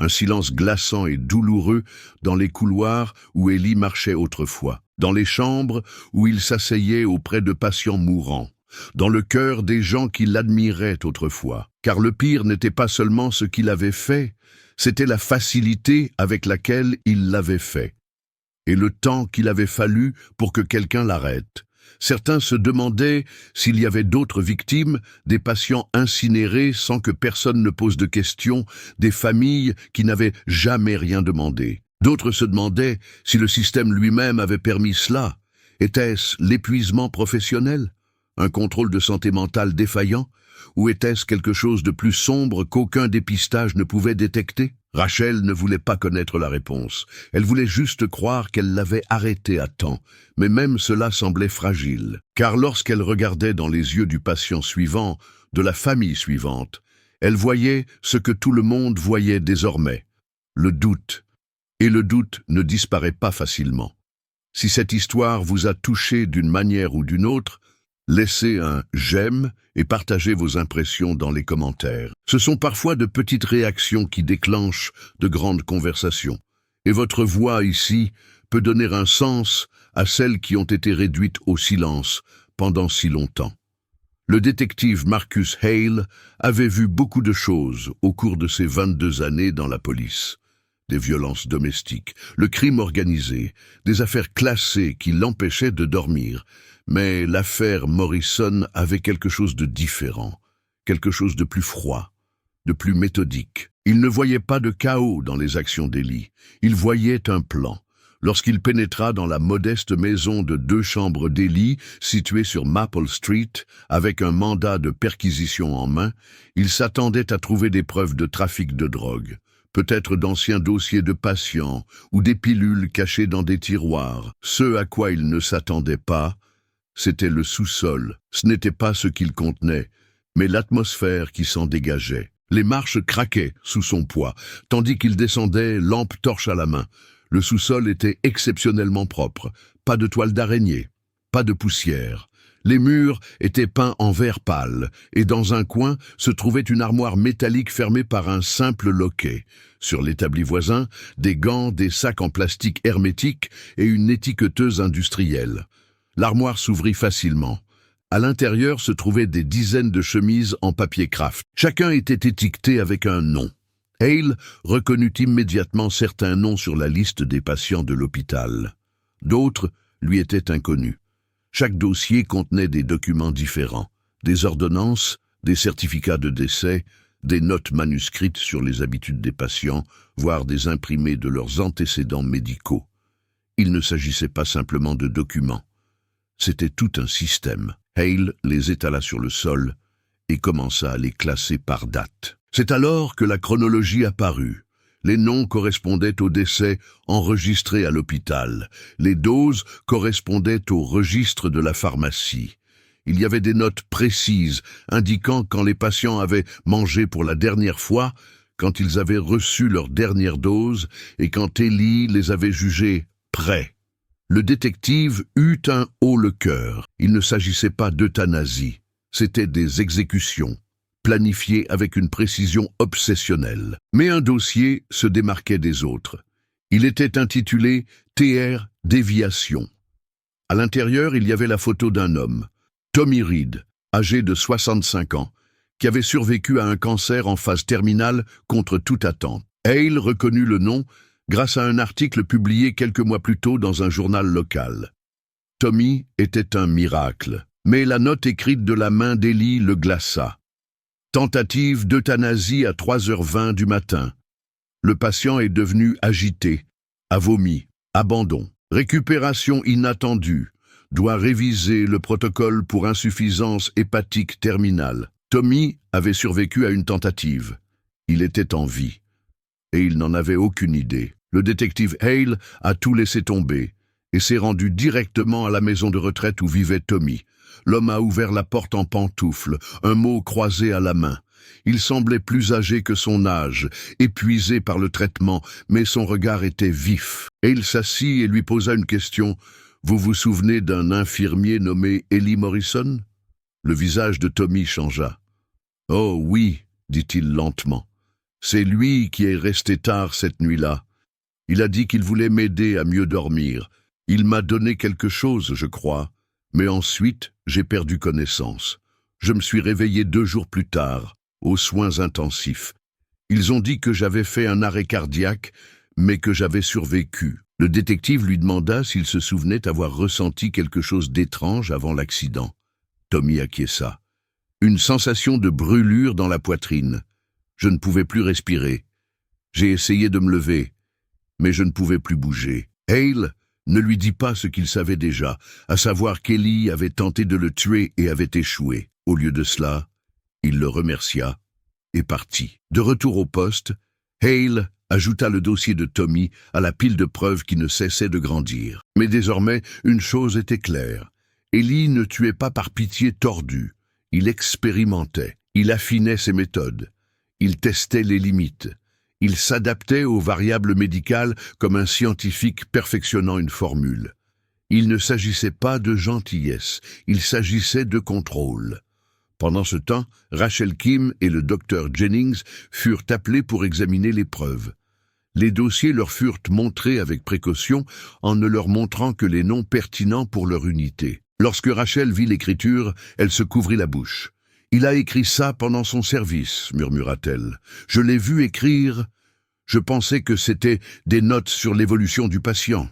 Un silence glaçant et douloureux dans les couloirs où Ellie marchait autrefois, dans les chambres où il s'asseyait auprès de patients mourants, dans le cœur des gens qui l'admiraient autrefois. Car le pire n'était pas seulement ce qu'il avait fait, c'était la facilité avec laquelle il l'avait fait, et le temps qu'il avait fallu pour que quelqu'un l'arrête. Certains se demandaient s'il y avait d'autres victimes, des patients incinérés sans que personne ne pose de questions, des familles qui n'avaient jamais rien demandé. D'autres se demandaient si le système lui-même avait permis cela. Était-ce l'épuisement professionnel? Un contrôle de santé mentale défaillant? ou était-ce quelque chose de plus sombre qu'aucun dépistage ne pouvait détecter? Rachel ne voulait pas connaître la réponse. Elle voulait juste croire qu'elle l'avait arrêté à temps, mais même cela semblait fragile. Car lorsqu'elle regardait dans les yeux du patient suivant, de la famille suivante, elle voyait ce que tout le monde voyait désormais, le doute. Et le doute ne disparaît pas facilement. Si cette histoire vous a touché d'une manière ou d'une autre, laissez un j'aime et partagez vos impressions dans les commentaires. Ce sont parfois de petites réactions qui déclenchent de grandes conversations. Et votre voix ici peut donner un sens à celles qui ont été réduites au silence pendant si longtemps. Le détective Marcus Hale avait vu beaucoup de choses au cours de ses 22 années dans la police. Des violences domestiques, le crime organisé, des affaires classées qui l'empêchaient de dormir. Mais l'affaire Morrison avait quelque chose de différent, quelque chose de plus froid, de plus méthodique. Il ne voyait pas de chaos dans les actions d'Ellie, il voyait un plan. Lorsqu'il pénétra dans la modeste maison de 2 chambres d'Ellie, située sur Maple Street, avec un mandat de perquisition en main, il s'attendait à trouver des preuves de trafic de drogue. Peut-être d'anciens dossiers de patients ou des pilules cachées dans des tiroirs. Ce à quoi il ne s'attendait pas, c'était le sous-sol. Ce n'était pas ce qu'il contenait, mais l'atmosphère qui s'en dégageait. Les marches craquaient sous son poids, tandis qu'il descendait, lampe torche à la main. Le sous-sol était exceptionnellement propre. Pas de toile d'araignée, pas de poussière. Les murs étaient peints en vert pâle, et dans un coin se trouvait une armoire métallique fermée par un simple loquet. Sur l'établi voisin, des gants, des sacs en plastique hermétique et une étiqueteuse industrielle. L'armoire s'ouvrit facilement. À l'intérieur se trouvaient des dizaines de chemises en papier craft. Chacun était étiqueté avec un nom. Hale reconnut immédiatement certains noms sur la liste des patients de l'hôpital. D'autres lui étaient inconnus. Chaque dossier contenait des documents différents, des ordonnances, des certificats de décès, des notes manuscrites sur les habitudes des patients, voire des imprimés de leurs antécédents médicaux. Il ne s'agissait pas simplement de documents. C'était tout un système. Hale les étala sur le sol et commença à les classer par date. C'est alors que la chronologie apparut. Les noms correspondaient aux décès enregistrés à l'hôpital. Les doses correspondaient au registre de la pharmacie. Il y avait des notes précises indiquant quand les patients avaient mangé pour la dernière fois, quand ils avaient reçu leur dernière dose et quand Ellie les avait jugés prêts. Le détective eut un haut le cœur. Il ne s'agissait pas d'euthanasie, c'était des exécutions, planifiées avec une précision obsessionnelle. Mais un dossier se démarquait des autres. Il était intitulé « TR Déviation ». À l'intérieur, il y avait la photo d'un homme, Tommy Reed, âgé de 65 ans, qui avait survécu à un cancer en phase terminale contre toute attente. Hale reconnut le nom grâce à un article publié quelques mois plus tôt dans un journal local. Tommy était un miracle, mais la note écrite de la main d'Ellie le glaça. Tentative d'euthanasie à 3h20 du matin. Le patient est devenu agité, a vomi, abandon, récupération inattendue, doit réviser le protocole pour insuffisance hépatique terminale. Tommy avait survécu à une tentative. Il était en vie. Et il n'en avait aucune idée. Le détective Hale a tout laissé tomber et s'est rendu directement à la maison de retraite où vivait Tommy. L'homme a ouvert la porte en pantoufles, un mot croisé à la main. Il semblait plus âgé que son âge, épuisé par le traitement, mais son regard était vif. Et il s'assit et lui posa une question. « Vous vous souvenez d'un infirmier nommé Ellie Morrison ?» Le visage de Tommy changea. « Oh oui, dit-il lentement. C'est lui qui est resté tard cette nuit-là. Il a dit qu'il voulait m'aider à mieux dormir. Il m'a donné quelque chose, je crois. Mais ensuite, j'ai perdu connaissance. Je me suis réveillé 2 jours plus tard, aux soins intensifs. Ils ont dit que j'avais fait un arrêt cardiaque, mais que j'avais survécu. » Le détective lui demanda s'il se souvenait avoir ressenti quelque chose d'étrange avant l'accident. Tommy acquiesça. Une sensation de brûlure dans la poitrine. Je ne pouvais plus respirer. J'ai essayé de me lever, mais je ne pouvais plus bouger. Hale ne lui dit pas ce qu'il savait déjà, à savoir qu'Ellie avait tenté de le tuer et avait échoué. Au lieu de cela, Il le remercia et partit. De retour au poste, Hale ajouta le dossier de Tommy à la pile de preuves qui ne cessait de grandir. Mais désormais, une chose était claire. Ellie ne tuait pas par pitié tordue. Il expérimentait. Il affinait ses méthodes. Il testait les limites. Il s'adaptait aux variables médicales comme un scientifique perfectionnant une formule. Il ne s'agissait pas de gentillesse, il s'agissait de contrôle. Pendant ce temps, Rachel Kim et le docteur Jennings furent appelés pour examiner les preuves. Les dossiers leur furent montrés avec précaution en ne leur montrant que les noms pertinents pour leur unité. Lorsque Rachel vit l'écriture, elle se couvrit la bouche. « Il a écrit ça pendant son service », murmura-t-elle. « Je l'ai vu écrire. Je pensais que c'était des notes sur l'évolution du patient. »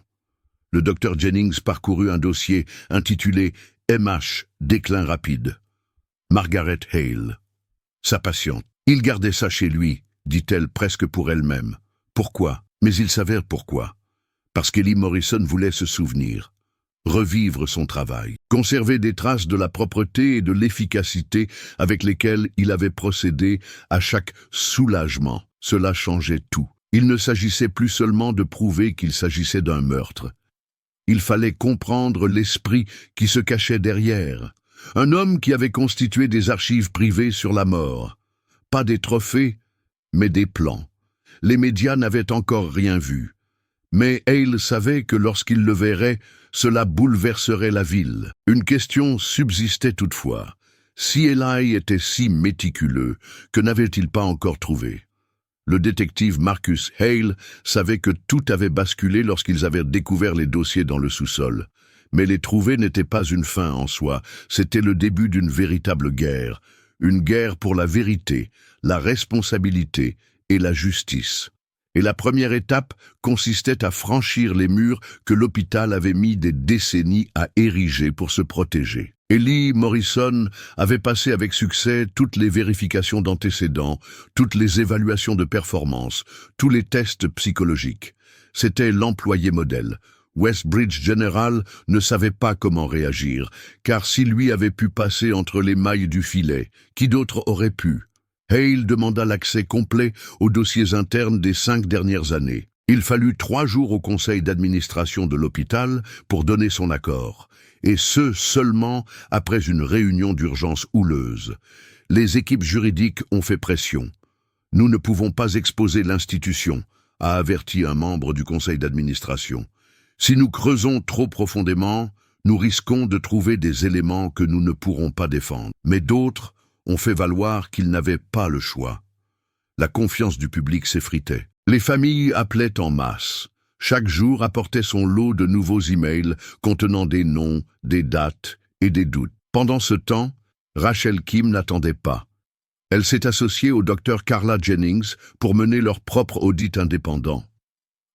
Le docteur Jennings parcourut un dossier intitulé « MH, déclin rapide ». Margaret Hale, sa patiente. Il gardait ça chez lui, dit-elle presque pour elle-même. Pourquoi? Mais il s'avère pourquoi. Parce qu'Ellie Morrison voulait se souvenir, revivre son travail, conserver des traces de la propreté et de l'efficacité avec lesquelles il avait procédé à chaque soulagement. Cela changeait tout. Il ne s'agissait plus seulement de prouver qu'il s'agissait d'un meurtre. Il fallait comprendre l'esprit qui se cachait derrière. Un homme qui avait constitué des archives privées sur la mort. Pas des trophées, mais des plans. Les médias n'avaient encore rien vu. Mais Hale savait que lorsqu'il le verrait, cela bouleverserait la ville. Une question subsistait toutefois. Si Eli était si méticuleux, que n'avait-il pas encore trouvé? Le détective Marcus Hale savait que tout avait basculé lorsqu'ils avaient découvert les dossiers dans le sous-sol. Mais les trouver n'était pas une fin en soi, c'était le début d'une véritable guerre. Une guerre pour la vérité, la responsabilité et la justice. Et la première étape consistait à franchir les murs que l'hôpital avait mis des décennies à ériger pour se protéger. Ellie Morrison avait passé avec succès toutes les vérifications d'antécédents, toutes les évaluations de performance, tous les tests psychologiques. C'était l'employé modèle. Westbridge General ne savait pas comment réagir, car s'il lui avait pu passer entre les mailles du filet, qui d'autre aurait pu? Hale demanda l'accès complet aux dossiers internes des 5 dernières années. Il fallut 3 jours au conseil d'administration de l'hôpital pour donner son accord, et ce seulement après une réunion d'urgence houleuse. Les équipes juridiques ont fait pression. « Nous ne pouvons pas exposer l'institution », a averti un membre du conseil d'administration. Si nous creusons trop profondément, nous risquons de trouver des éléments que nous ne pourrons pas défendre. Mais d'autres ont fait valoir qu'ils n'avaient pas le choix. La confiance du public s'effritait. Les familles appelaient en masse. Chaque jour apportait son lot de nouveaux emails contenant des noms, des dates et des doutes. Pendant ce temps, Rachel Kim n'attendait pas. Elle s'est associée au docteur Carla Jennings pour mener leur propre audit indépendant.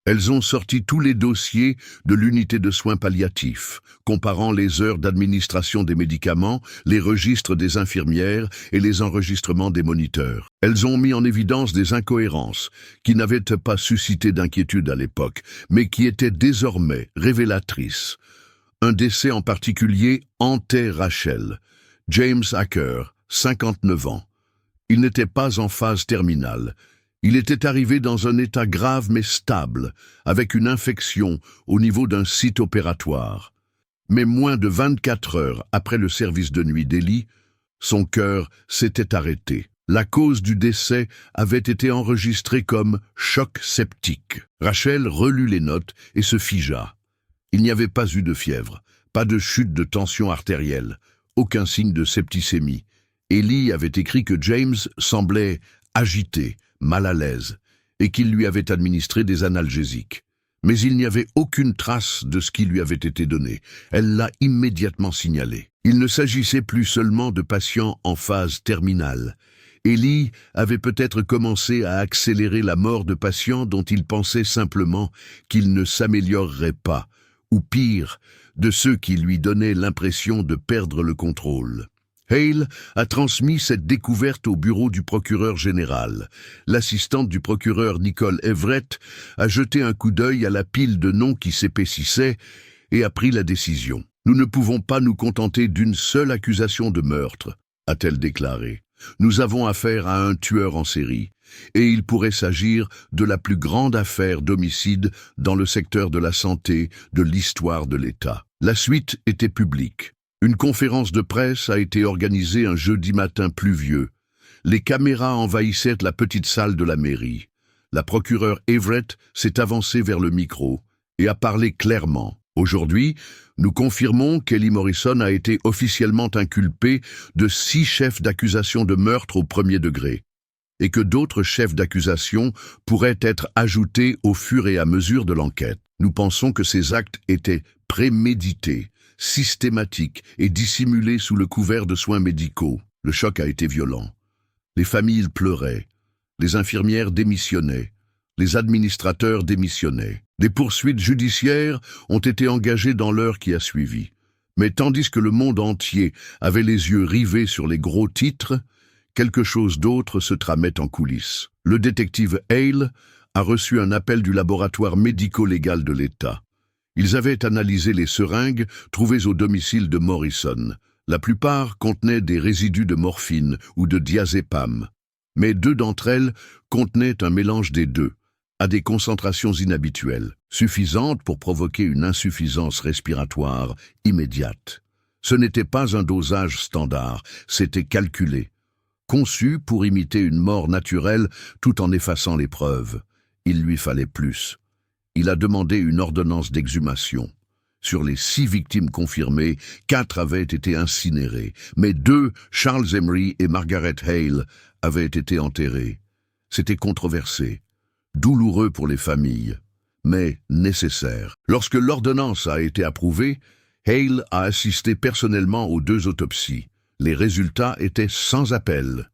Elles ont sorti tous les dossiers de l'unité de soins palliatifs, comparant les heures d'administration des médicaments, les registres des infirmières et les enregistrements des moniteurs. Elles ont mis en évidence des incohérences qui n'avaient pas suscité d'inquiétude à l'époque, mais qui étaient désormais révélatrices. Un décès en particulier hantait Rachel. James Hacker, 59 ans. Il n'était pas en phase terminale. Il était arrivé dans un état grave mais stable, avec une infection au niveau d'un site opératoire. Mais moins de 24 heures après le service de nuit d'Ellie, son cœur s'était arrêté. La cause du décès avait été enregistrée comme « choc septique ». Rachel relut les notes et se figea. Il n'y avait pas eu de fièvre, pas de chute de tension artérielle, aucun signe de septicémie. Ellie avait écrit que James semblait agité, mal à l'aise, et qu'il lui avait administré des analgésiques. Mais il n'y avait aucune trace de ce qui lui avait été donné. Elle l'a immédiatement signalé. Il ne s'agissait plus seulement de patients en phase terminale. Ellie avait peut-être commencé à accélérer la mort de patients dont il pensait simplement qu'ils ne s'amélioreraient pas, ou pire, de ceux qui lui donnaient l'impression de perdre le contrôle. Hale a transmis cette découverte au bureau du procureur général. L'assistante du procureur Nicole Everett a jeté un coup d'œil à la pile de noms qui s'épaississait et a pris la décision. « Nous ne pouvons pas nous contenter d'une seule accusation de meurtre », a-t-elle déclaré. Nous avons affaire à un tueur en série, et il pourrait s'agir de la plus grande affaire d'homicide dans le secteur de la santé de l'histoire de l'État. La suite était publique. Une conférence de presse a été organisée un jeudi matin pluvieux. Les caméras envahissaient la petite salle de la mairie. La procureure Everett s'est avancée vers le micro et a parlé clairement. Aujourd'hui, nous confirmons qu'Ellie Morrison a été officiellement inculpée de 6 chefs d'accusation de meurtre au premier degré et que d'autres chefs d'accusation pourraient être ajoutés au fur et à mesure de l'enquête. Nous pensons que ces actes étaient prémédités, systématiques et dissimulés sous le couvert de soins médicaux. Le choc a été violent. Les familles pleuraient, les infirmières démissionnaient, les administrateurs démissionnaient. Des poursuites judiciaires ont été engagées dans l'heure qui a suivi. Mais tandis que le monde entier avait les yeux rivés sur les gros titres, quelque chose d'autre se tramait en coulisses. Le détective Hale a reçu un appel du laboratoire médico-légal de l'État. Ils avaient analysé les seringues trouvées au domicile de Morrison. La plupart contenaient des résidus de morphine ou de diazépam, mais 2 d'entre elles contenaient un mélange des deux, à des concentrations inhabituelles, suffisantes pour provoquer une insuffisance respiratoire immédiate. Ce n'était pas un dosage standard, c'était calculé, conçu pour imiter une mort naturelle tout en effaçant les preuves. Il lui fallait plus. Il a demandé une ordonnance d'exhumation. Sur les 6 victimes confirmées, 4 avaient été incinérées, mais 2, Charles Emery et Margaret Hale, avaient été enterrés. C'était controversé, douloureux pour les familles, mais nécessaire. Lorsque l'ordonnance a été approuvée, Hale a assisté personnellement aux 2 autopsies. Les résultats étaient sans appel.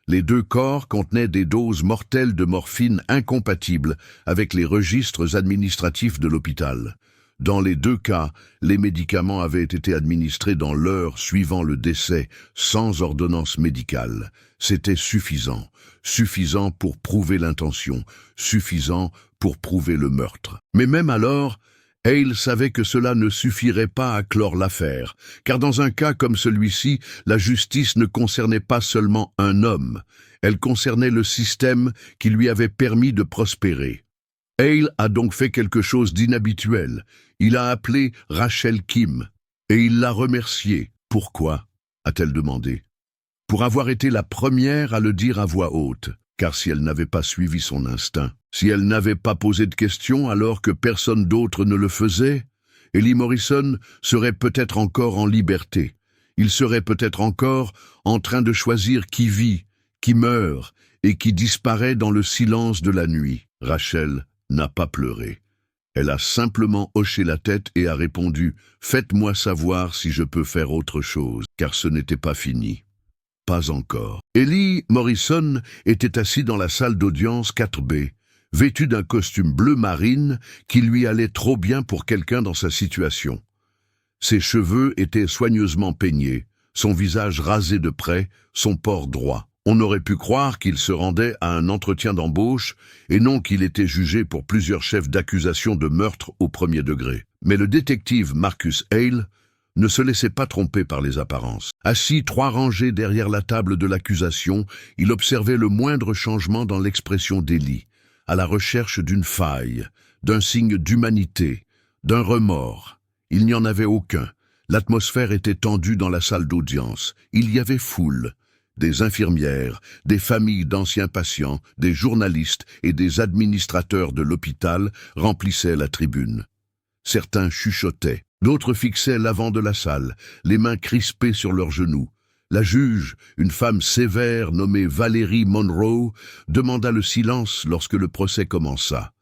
Les 2 corps contenaient des doses mortelles de morphine incompatibles avec les registres administratifs de l'hôpital. Dans les 2 cas, les médicaments avaient été administrés dans l'heure suivant le décès, sans ordonnance médicale. C'était suffisant. Suffisant pour prouver l'intention. Suffisant pour prouver le meurtre. Mais même alors, Hale savait que cela ne suffirait pas à clore l'affaire, car dans un cas comme celui-ci, la justice ne concernait pas seulement un homme. Elle concernait le système qui lui avait permis de prospérer. Hale a donc fait quelque chose d'inhabituel. Il a appelé Rachel Kim, et il l'a remerciée. Pourquoi ? A-t-elle demandé. Pour avoir été la première à le dire à voix haute, car si elle n'avait pas suivi son instinct, si elle n'avait pas posé de questions alors que personne d'autre ne le faisait, Ellie Morrison serait peut-être encore en liberté. Il serait peut-être encore en train de choisir qui vit, qui meurt et qui disparaît dans le silence de la nuit. Rachel n'a pas pleuré. Elle a simplement hoché la tête et a répondu « Faites-moi savoir si je peux faire autre chose, car ce n'était pas fini. » Pas encore. Ellie Morrison était assis dans la salle d'audience 4B, vêtu d'un costume bleu marine qui lui allait trop bien pour quelqu'un dans sa situation. Ses cheveux étaient soigneusement peignés, son visage rasé de près, son port droit. On aurait pu croire qu'il se rendait à un entretien d'embauche et non qu'il était jugé pour plusieurs chefs d'accusation de meurtre au premier degré. Mais le détective Marcus Hale ne se laissait pas tromper par les apparences. Assis 3 rangées derrière la table de l'accusation, il observait le moindre changement dans l'expression d'Ellie, à la recherche d'une faille, d'un signe d'humanité, d'un remords. Il n'y en avait aucun. L'atmosphère était tendue dans la salle d'audience. Il y avait foule. Des infirmières, des familles d'anciens patients, des journalistes et des administrateurs de l'hôpital remplissaient la tribune. Certains chuchotaient, d'autres fixaient l'avant de la salle, les mains crispées sur leurs genoux. La juge, une femme sévère nommée Valérie Monroe, demanda le silence lorsque le procès commença.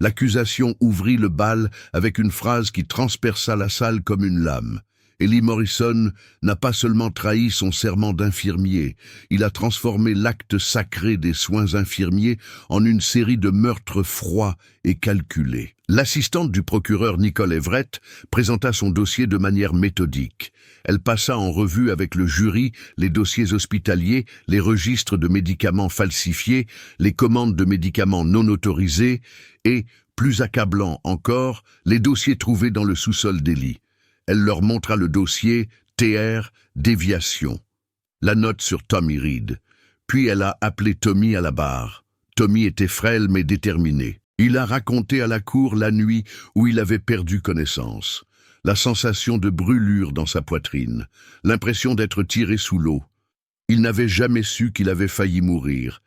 L'accusation ouvrit le bal avec une phrase qui transperça la salle comme une lame. Ellie Morrison n'a pas seulement trahi son serment d'infirmier, il a transformé l'acte sacré des soins infirmiers en une série de meurtres froids et calculés. L'assistante du procureur Nicole Everett présenta son dossier de manière méthodique. Elle passa en revue avec le jury les dossiers hospitaliers, les registres de médicaments falsifiés, les commandes de médicaments non autorisés et, plus accablant encore, les dossiers trouvés dans le sous-sol d'Ellie. Elle leur montra le dossier TR Déviation. la note sur Tommy Reed. Puis elle a appelé Tommy à la barre. Tommy était frêle mais déterminé. Il a raconté à la cour la nuit où il avait perdu connaissance. La sensation de brûlure dans sa poitrine, l'impression d'être tiré sous l'eau. Il n'avait jamais su qu'il avait failli mourir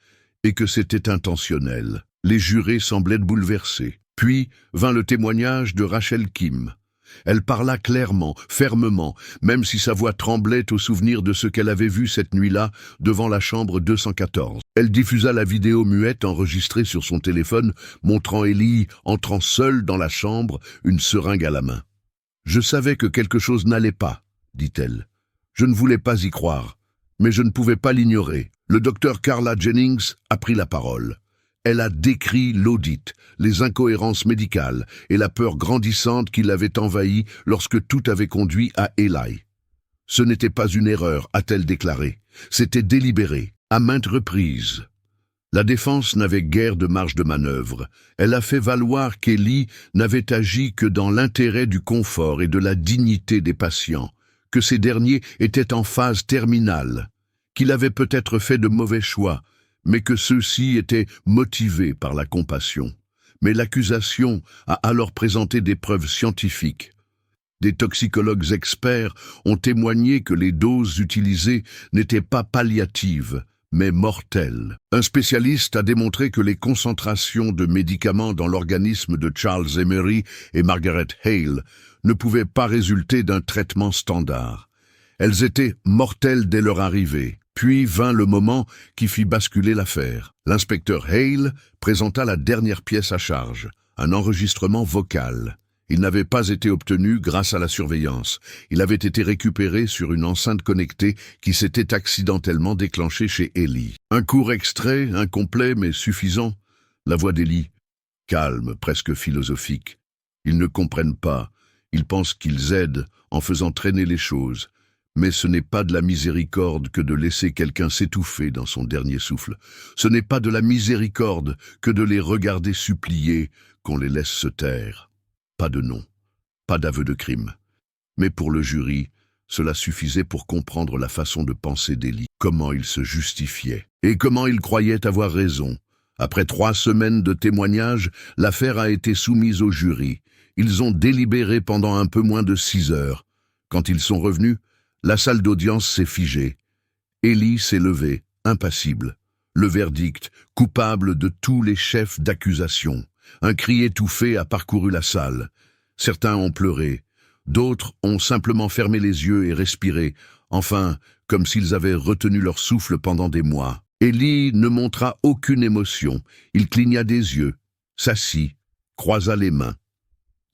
et que c'était intentionnel. Les jurés semblaient bouleversés. Puis vint le témoignage de Rachel Kim. Elle parla clairement, fermement, même si sa voix tremblait au souvenir de ce qu'elle avait vu cette nuit-là devant la chambre 214. Elle diffusa la vidéo muette enregistrée sur son téléphone, montrant Ellie entrant seule dans la chambre, une seringue à la main. « Je savais que quelque chose n'allait pas, dit-elle. Je ne voulais pas y croire, mais je ne pouvais pas l'ignorer. » Le docteur Carla Jennings a pris la parole. Elle a décrit l'audit, les incohérences médicales et la peur grandissante qui l'avait envahie lorsque tout avait conduit à Eli. Ce n'était pas une erreur, a-t-elle déclaré. C'était délibéré, à maintes reprises. La défense n'avait guère de marge de manœuvre. Elle a fait valoir qu'Eli n'avait agi que dans l'intérêt du confort et de la dignité des patients, que ces derniers étaient en phase terminale, qu'il avait peut-être fait de mauvais choix, mais que ceux-ci étaient motivés par la compassion. Mais l'accusation a alors présenté des preuves scientifiques. Des toxicologues experts ont témoigné que les doses utilisées n'étaient pas palliatives, mais mortelles. Un spécialiste a démontré que les concentrations de médicaments dans l'organisme de Charles Emery et Margaret Hale ne pouvaient pas résulter d'un traitement standard. Elles étaient mortelles dès leur arrivée. Puis vint le moment qui fit basculer l'affaire. L'inspecteur Hale présenta la dernière pièce à charge, un enregistrement vocal. Il n'avait pas été obtenu grâce à la surveillance. Il avait été récupéré sur une enceinte connectée qui s'était accidentellement déclenchée chez Ellie. Un court extrait, incomplet mais suffisant. La voix d'Ellie, calme, presque philosophique. Ils ne comprennent pas. Ils pensent qu'ils aident en faisant traîner les choses. Mais ce n'est pas de la miséricorde que de laisser quelqu'un s'étouffer dans son dernier souffle. Ce n'est pas de la miséricorde que de les regarder supplier qu'on les laisse se taire. Pas de nom, pas d'aveu de crime. Mais pour le jury, cela suffisait pour comprendre la façon de penser d'Eli, comment il se justifiait et comment il croyait avoir raison. Après 3 semaines de témoignages, l'affaire a été soumise au jury. Ils ont délibéré pendant un peu moins de 6 heures. Quand ils sont revenus, la salle d'audience s'est figée. Eli s'est levé, impassible. Le verdict, coupable de tous les chefs d'accusation. Un cri étouffé a parcouru la salle. Certains ont pleuré. D'autres ont simplement fermé les yeux et respiré, enfin, comme s'ils avaient retenu leur souffle pendant des mois. Eli ne montra aucune émotion. Il cligna des yeux, s'assit, croisa les mains.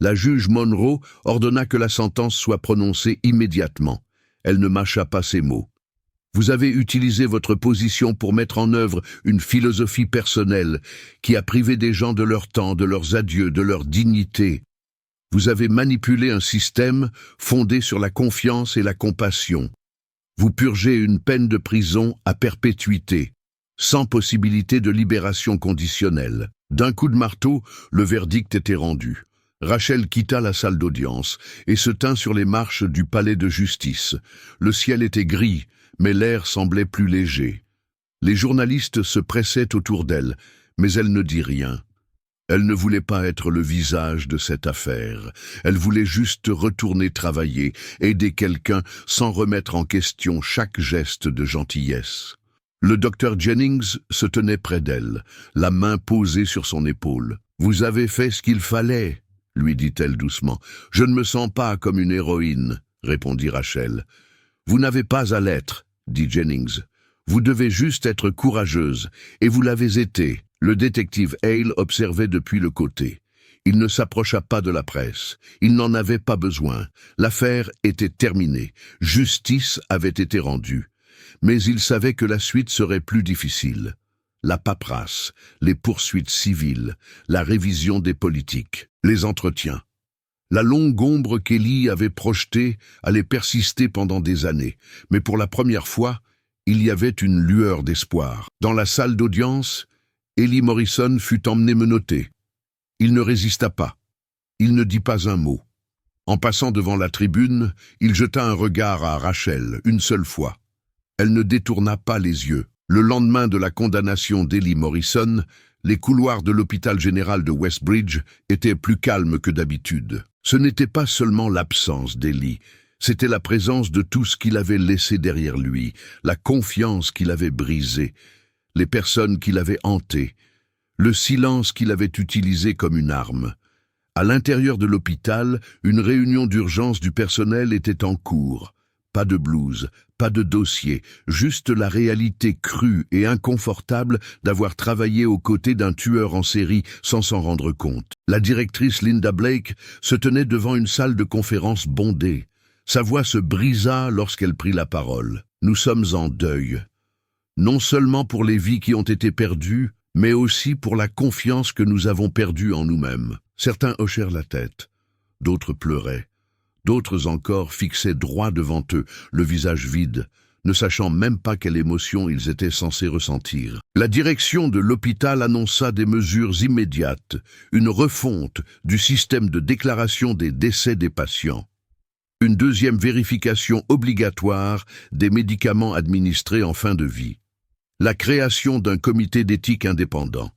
La juge Monroe ordonna que la sentence soit prononcée immédiatement. Elle ne mâcha pas ses mots. Vous avez utilisé votre position pour mettre en œuvre une philosophie personnelle qui a privé des gens de leur temps, de leurs adieux, de leur dignité. Vous avez manipulé un système fondé sur la confiance et la compassion. Vous purgez une peine de prison à perpétuité, sans possibilité de libération conditionnelle. D'un coup de marteau, le verdict était rendu. Rachel quitta la salle d'audience et se tint sur les marches du palais de justice. Le ciel était gris, mais l'air semblait plus léger. Les journalistes se pressaient autour d'elle, mais elle ne dit rien. Elle ne voulait pas être le visage de cette affaire. Elle voulait juste retourner travailler, aider quelqu'un sans remettre en question chaque geste de gentillesse. Le docteur Jennings se tenait près d'elle, la main posée sur son épaule. « Vous avez fait ce qu'il fallait », lui dit-elle doucement. « Je ne me sens pas comme une héroïne », répondit Rachel. « Vous n'avez pas à l'être, dit Jennings. Vous devez juste être courageuse, et vous l'avez été. » Le détective Hale observait depuis le côté. Il ne s'approcha pas de la presse. Il n'en avait pas besoin. L'affaire était terminée. Justice avait été rendue. Mais il savait que la suite serait plus difficile. La paperasse, les poursuites civiles, la révision des politiques, les entretiens. La longue ombre qu'Eli avait projetée allait persister pendant des années, mais pour la première fois, il y avait une lueur d'espoir. Dans la salle d'audience, Eli Morrison fut emmené menotter. Il ne résista pas. Il ne dit pas un mot. En passant devant la tribune, il jeta un regard à Rachel, une seule fois. Elle ne détourna pas les yeux. Le lendemain de la condamnation d'Ellie Morrison, les couloirs de l'hôpital général de Westbridge étaient plus calmes que d'habitude. Ce n'était pas seulement l'absence d'Ellie, c'était la présence de tout ce qu'il avait laissé derrière lui, la confiance qu'il avait brisée, les personnes qu'il avait hantées, le silence qu'il avait utilisé comme une arme. À l'intérieur de l'hôpital, une réunion d'urgence du personnel était en cours. Pas de blouse, pas de dossier, juste la réalité crue et inconfortable d'avoir travaillé aux côtés d'un tueur en série sans s'en rendre compte. La directrice Linda Blake se tenait devant une salle de conférence bondée. Sa voix se brisa lorsqu'elle prit la parole. Nous sommes en deuil. Non seulement pour les vies qui ont été perdues, mais aussi pour la confiance que nous avons perdue en nous-mêmes. Certains hochèrent la tête, d'autres pleuraient. D'autres encore fixaient droit devant eux, le visage vide, ne sachant même pas quelle émotion ils étaient censés ressentir. La direction de l'hôpital annonça des mesures immédiates, une refonte du système de déclaration des décès des patients, une deuxième vérification obligatoire des médicaments administrés en fin de vie, la création d'un comité d'éthique indépendant,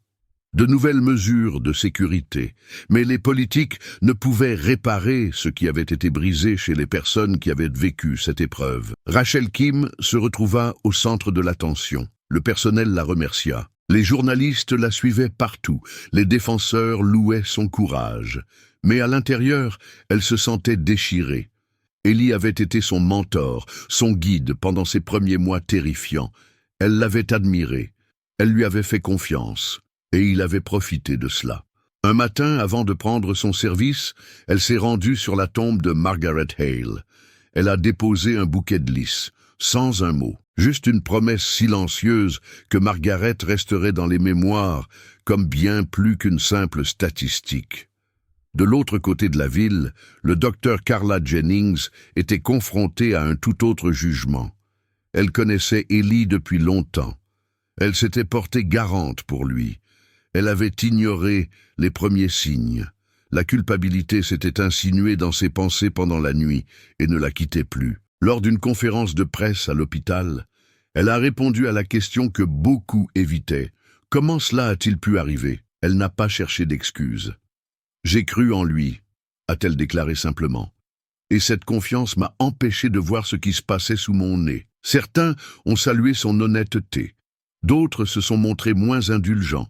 de nouvelles mesures de sécurité, mais les politiques ne pouvaient réparer ce qui avait été brisé chez les personnes qui avaient vécu cette épreuve. Rachel Kim se retrouva au centre de l'attention. Le personnel la remercia. Les journalistes la suivaient partout. Les défenseurs louaient son courage. Mais à l'intérieur, elle se sentait déchirée. Ellie avait été son mentor, son guide pendant ses premiers mois terrifiants. Elle l'avait admiré. Elle lui avait fait confiance. Et il avait profité de cela. Un matin, avant de prendre son service, elle s'est rendue sur la tombe de Margaret Hale. Elle a déposé un bouquet de lys, sans un mot, juste une promesse silencieuse que Margaret resterait dans les mémoires comme bien plus qu'une simple statistique. De l'autre côté de la ville, le docteur Carla Jennings était confrontée à un tout autre jugement. Elle connaissait Ellie depuis longtemps. Elle s'était portée garante pour lui. Elle avait ignoré les premiers signes. La culpabilité s'était insinuée dans ses pensées pendant la nuit et ne la quittait plus. Lors d'une conférence de presse à l'hôpital, elle a répondu à la question que beaucoup évitaient. Comment cela a-t-il pu arriver? Elle n'a pas cherché d'excuses. J'ai cru en lui, a-t-elle déclaré simplement. Et cette confiance m'a empêché de voir ce qui se passait sous mon nez. Certains ont salué son honnêteté. D'autres se sont montrés moins indulgents.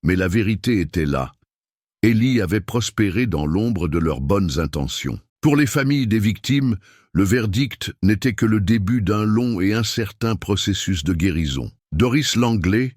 Mais la vérité était là. Ellie avait prospéré dans l'ombre de leurs bonnes intentions. Pour les familles des victimes, le verdict n'était que le début d'un long et incertain processus de guérison. Doris Langley,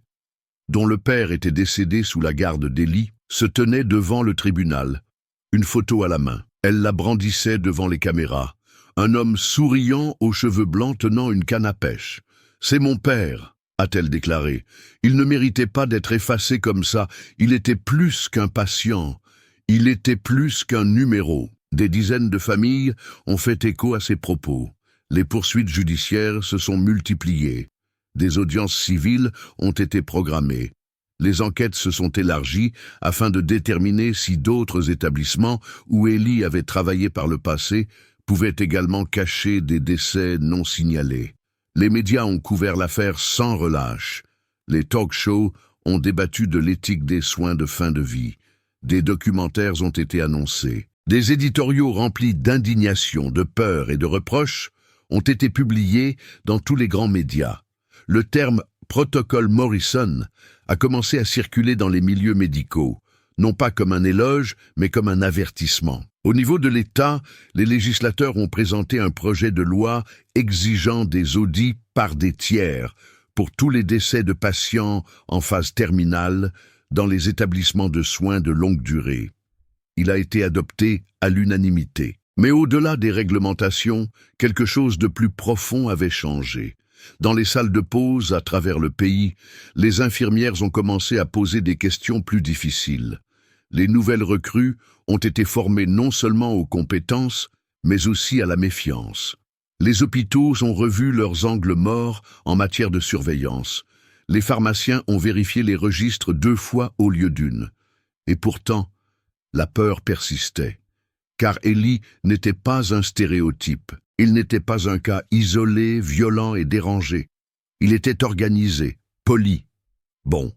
dont le père était décédé sous la garde d'Ellie, se tenait devant le tribunal, une photo à la main. Elle la brandissait devant les caméras. Un homme souriant aux cheveux blancs tenant une canne à pêche. « C'est mon père », a-t-elle déclaré. Il ne méritait pas d'être effacé comme ça. Il était plus qu'un patient. Il était plus qu'un numéro. Des dizaines de familles ont fait écho à ces propos. Les poursuites judiciaires se sont multipliées. Des audiences civiles ont été programmées. Les enquêtes se sont élargies afin de déterminer si d'autres établissements où Ellie avait travaillé par le passé pouvaient également cacher des décès non signalés. Les médias ont couvert l'affaire sans relâche. Les talk-shows ont débattu de l'éthique des soins de fin de vie. Des documentaires ont été annoncés. Des éditoriaux remplis d'indignation, de peur et de reproches ont été publiés dans tous les grands médias. Le terme « protocole Morrison » a commencé à circuler dans les milieux médicaux, non pas comme un éloge, mais comme un avertissement. Au niveau de l'État, les législateurs ont présenté un projet de loi exigeant des audits par des tiers pour tous les décès de patients en phase terminale dans les établissements de soins de longue durée. Il a été adopté à l'unanimité. Mais au-delà des réglementations, quelque chose de plus profond avait changé. Dans les salles de pause à travers le pays, les infirmières ont commencé à poser des questions plus difficiles. Les nouvelles recrues ont été formées non seulement aux compétences, mais aussi à la méfiance. Les hôpitaux ont revu leurs angles morts en matière de surveillance. Les pharmaciens ont vérifié les registres 2 fois au lieu d'1. Et pourtant, la peur persistait. Car Ellie n'était pas un stéréotype. Il n'était pas un cas isolé, violent et dérangé. Il était organisé, poli, bon.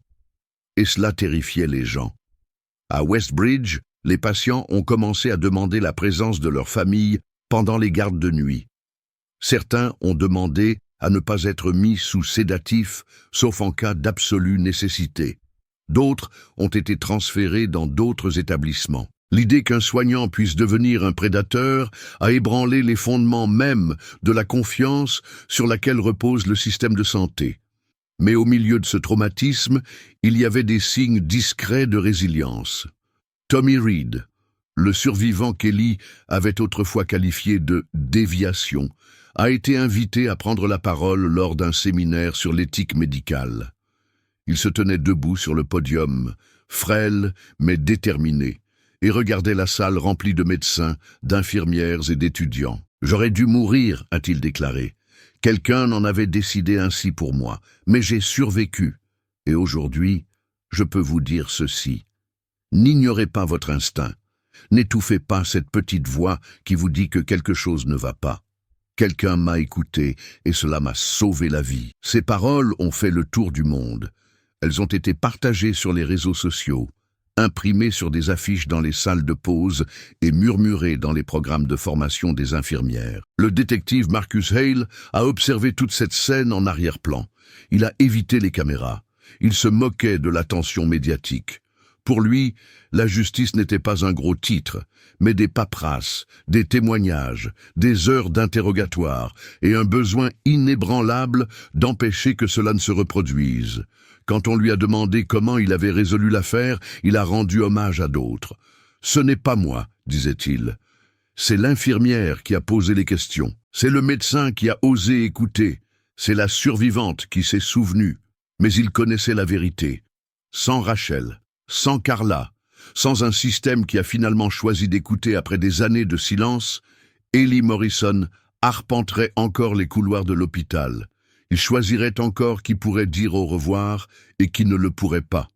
Et cela terrifiait les gens. À Westbridge, les patients ont commencé à demander la présence de leur famille pendant les gardes de nuit. Certains ont demandé à ne pas être mis sous sédatifs, sauf en cas d'absolue nécessité. D'autres ont été transférés dans d'autres établissements. L'idée qu'un soignant puisse devenir un prédateur a ébranlé les fondements mêmes de la confiance sur laquelle repose le système de santé. Mais au milieu de ce traumatisme, il y avait des signes discrets de résilience. Tommy Reed, le survivant qu'Ellie avait autrefois qualifié de « déviation », a été invité à prendre la parole lors d'un séminaire sur l'éthique médicale. Il se tenait debout sur le podium, frêle mais déterminé, et regardait la salle remplie de médecins, d'infirmières et d'étudiants. « J'aurais dû mourir », a-t-il déclaré. « Quelqu'un en avait décidé ainsi pour moi, mais j'ai survécu. Et aujourd'hui, je peux vous dire ceci. N'ignorez pas votre instinct. N'étouffez pas cette petite voix qui vous dit que quelque chose ne va pas. Quelqu'un m'a écouté et cela m'a sauvé la vie. » Ces paroles ont fait le tour du monde. Elles ont été partagées sur les réseaux sociaux, imprimées sur des affiches dans les salles de pause et murmurées dans les programmes de formation des infirmières. Le détective Marcus Hale a observé toute cette scène en arrière-plan. Il a évité les caméras. Il se moquait de l'attention médiatique. Pour lui, la justice n'était pas un gros titre, mais des paperasses, des témoignages, des heures d'interrogatoire et un besoin inébranlable d'empêcher que cela ne se reproduise. Quand on lui a demandé comment il avait résolu l'affaire, il a rendu hommage à d'autres. « Ce n'est pas moi », disait-il. « C'est l'infirmière qui a posé les questions. C'est le médecin qui a osé écouter. C'est la survivante qui s'est souvenue. Mais il connaissait la vérité. Sans Rachel, sans Carla, sans un système qui a finalement choisi d'écouter après des années de silence, Ellie Morrison arpenterait encore les couloirs de l'hôpital. Il choisirait encore qui pourrait dire au revoir et qui ne le pourrait pas.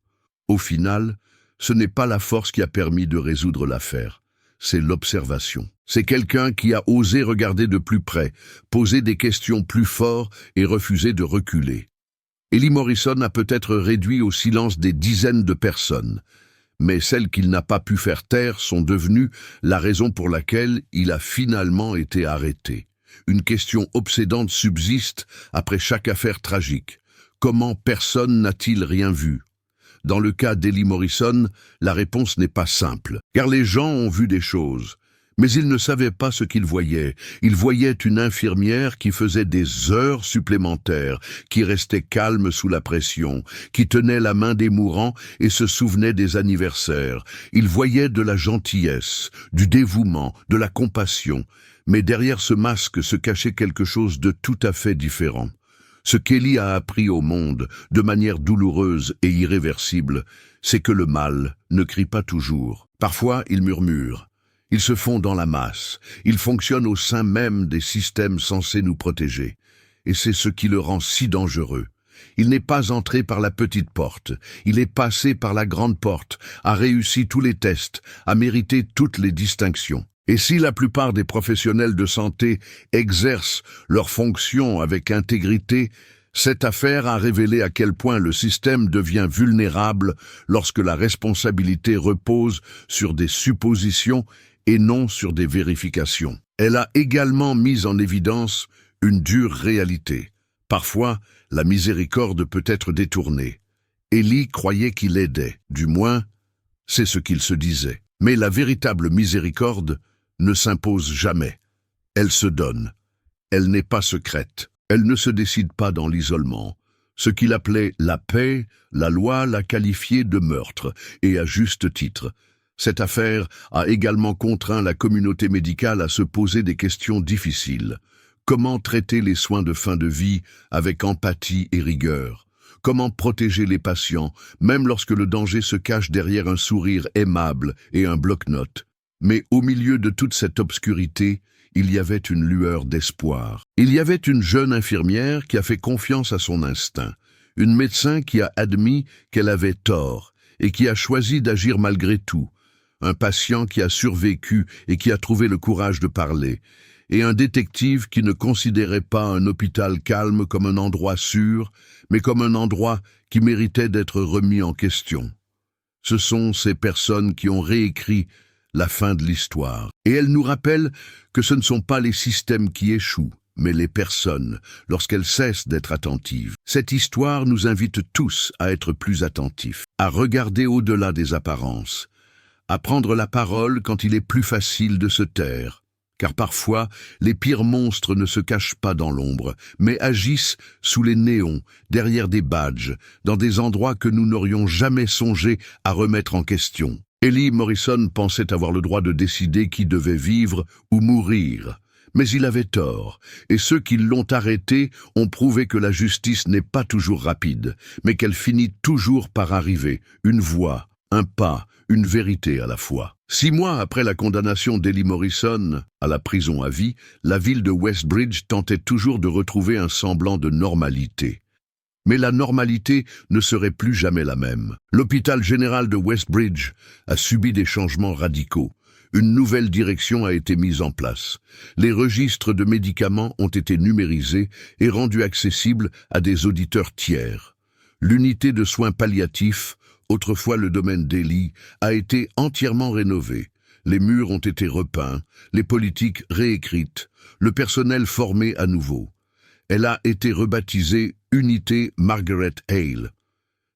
Au final, ce n'est pas la force qui a permis de résoudre l'affaire, c'est l'observation. C'est quelqu'un qui a osé regarder de plus près, poser des questions plus fortes et refuser de reculer. Ellie Morrison a peut-être réduit au silence des dizaines de personnes, mais celles qu'il n'a pas pu faire taire sont devenues la raison pour laquelle il a finalement été arrêté. Une question obsédante subsiste après chaque affaire tragique. Comment personne n'a-t-il rien vu? Dans le cas d'Ellie Morrison, la réponse n'est pas simple, car les gens ont vu des choses. Mais ils ne savaient pas ce qu'ils voyaient. Ils voyaient une infirmière qui faisait des heures supplémentaires, qui restait calme sous la pression, qui tenait la main des mourants et se souvenait des anniversaires. Ils voyaient de la gentillesse, du dévouement, de la compassion. Mais derrière ce masque se cachait quelque chose de tout à fait différent. Ce qu'Ellie a appris au monde, de manière douloureuse et irréversible, c'est que le mal ne crie pas toujours. Parfois, il murmure. Ils se font dans la masse. Ils fonctionnent au sein même des systèmes censés nous protéger. Et c'est ce qui le rend si dangereux. Il n'est pas entré par la petite porte. Il est passé par la grande porte, a réussi tous les tests, a mérité toutes les distinctions. Et si la plupart des professionnels de santé exercent leurs fonctions avec intégrité, cette affaire a révélé à quel point le système devient vulnérable lorsque la responsabilité repose sur des suppositions et non sur des vérifications. Elle a également mis en évidence une dure réalité. Parfois, la miséricorde peut être détournée. Ellie croyait qu'il aidait, du moins, c'est ce qu'il se disait. Mais la véritable miséricorde ne s'impose jamais. Elle se donne. Elle n'est pas secrète. Elle ne se décide pas dans l'isolement. Ce qu'il appelait la paix, la loi l'a qualifié de meurtre, et à juste titre. Cette affaire a également contraint la communauté médicale à se poser des questions difficiles. Comment traiter les soins de fin de vie avec empathie et rigueur? Comment protéger les patients, même lorsque le danger se cache derrière un sourire aimable et un bloc-notes? Mais au milieu de toute cette obscurité, il y avait une lueur d'espoir. Il y avait une jeune infirmière qui a fait confiance à son instinct, une médecin qui a admis qu'elle avait tort et qui a choisi d'agir malgré tout, un patient qui a survécu et qui a trouvé le courage de parler. et un détective qui ne considérait pas un hôpital calme comme un endroit sûr, mais comme un endroit qui méritait d'être remis en question. Ce sont ces personnes qui ont réécrit la fin de l'histoire. Et elles nous rappellent que ce ne sont pas les systèmes qui échouent, mais les personnes, lorsqu'elles cessent d'être attentives. Cette histoire nous invite tous à être plus attentifs, à regarder au-delà des apparences, à prendre la parole quand il est plus facile de se taire, car parfois les pires monstres ne se cachent pas dans l'ombre, mais agissent sous les néons, derrière des badges, dans des endroits que nous n'aurions jamais songé à remettre en question. Ellie Morrison pensait avoir le droit de décider qui devait vivre ou mourir. Mais il avait tort, et ceux qui l'ont arrêté ont prouvé que la justice n'est pas toujours rapide, mais qu'elle finit toujours par arriver, une voie, un pas, une vérité à la fois. 6 mois après la condamnation d'Ellie Morrison à la prison à vie, la ville de Westbridge tentait toujours de retrouver un semblant de normalité. Mais la normalité ne serait plus jamais la même. L'hôpital général de Westbridge a subi des changements radicaux. Une nouvelle direction a été mise en place. Les registres de médicaments ont été numérisés et rendus accessibles à des auditeurs tiers. L'unité de soins palliatifs, autrefois le domaine d'Ellie, a été entièrement rénovée. Les murs ont été repeints, les politiques réécrites, le personnel formé à nouveau. Elle a été rebaptisée Unité Margaret Hale.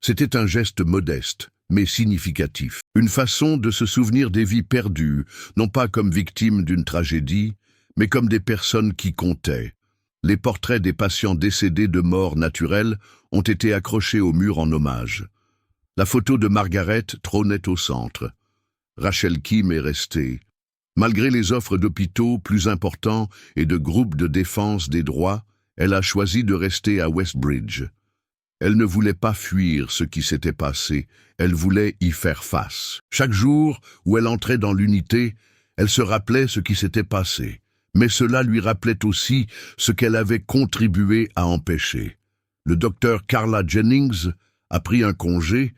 C'était un geste modeste, mais significatif. Une façon de se souvenir des vies perdues, non pas comme victimes d'une tragédie, mais comme des personnes qui comptaient. Les portraits des patients décédés de mort naturelle ont été accrochés au mur en hommage. La photo de Margaret trônait au centre. Rachel Kim est restée. Malgré les offres d'hôpitaux plus importants et de groupes de défense des droits, elle a choisi de rester à Westbridge. Elle ne voulait pas fuir ce qui s'était passé, elle voulait y faire face. Chaque jour où elle entrait dans l'unité, elle se rappelait ce qui s'était passé, mais cela lui rappelait aussi ce qu'elle avait contribué à empêcher. Le docteur Carla Jennings a pris un congé,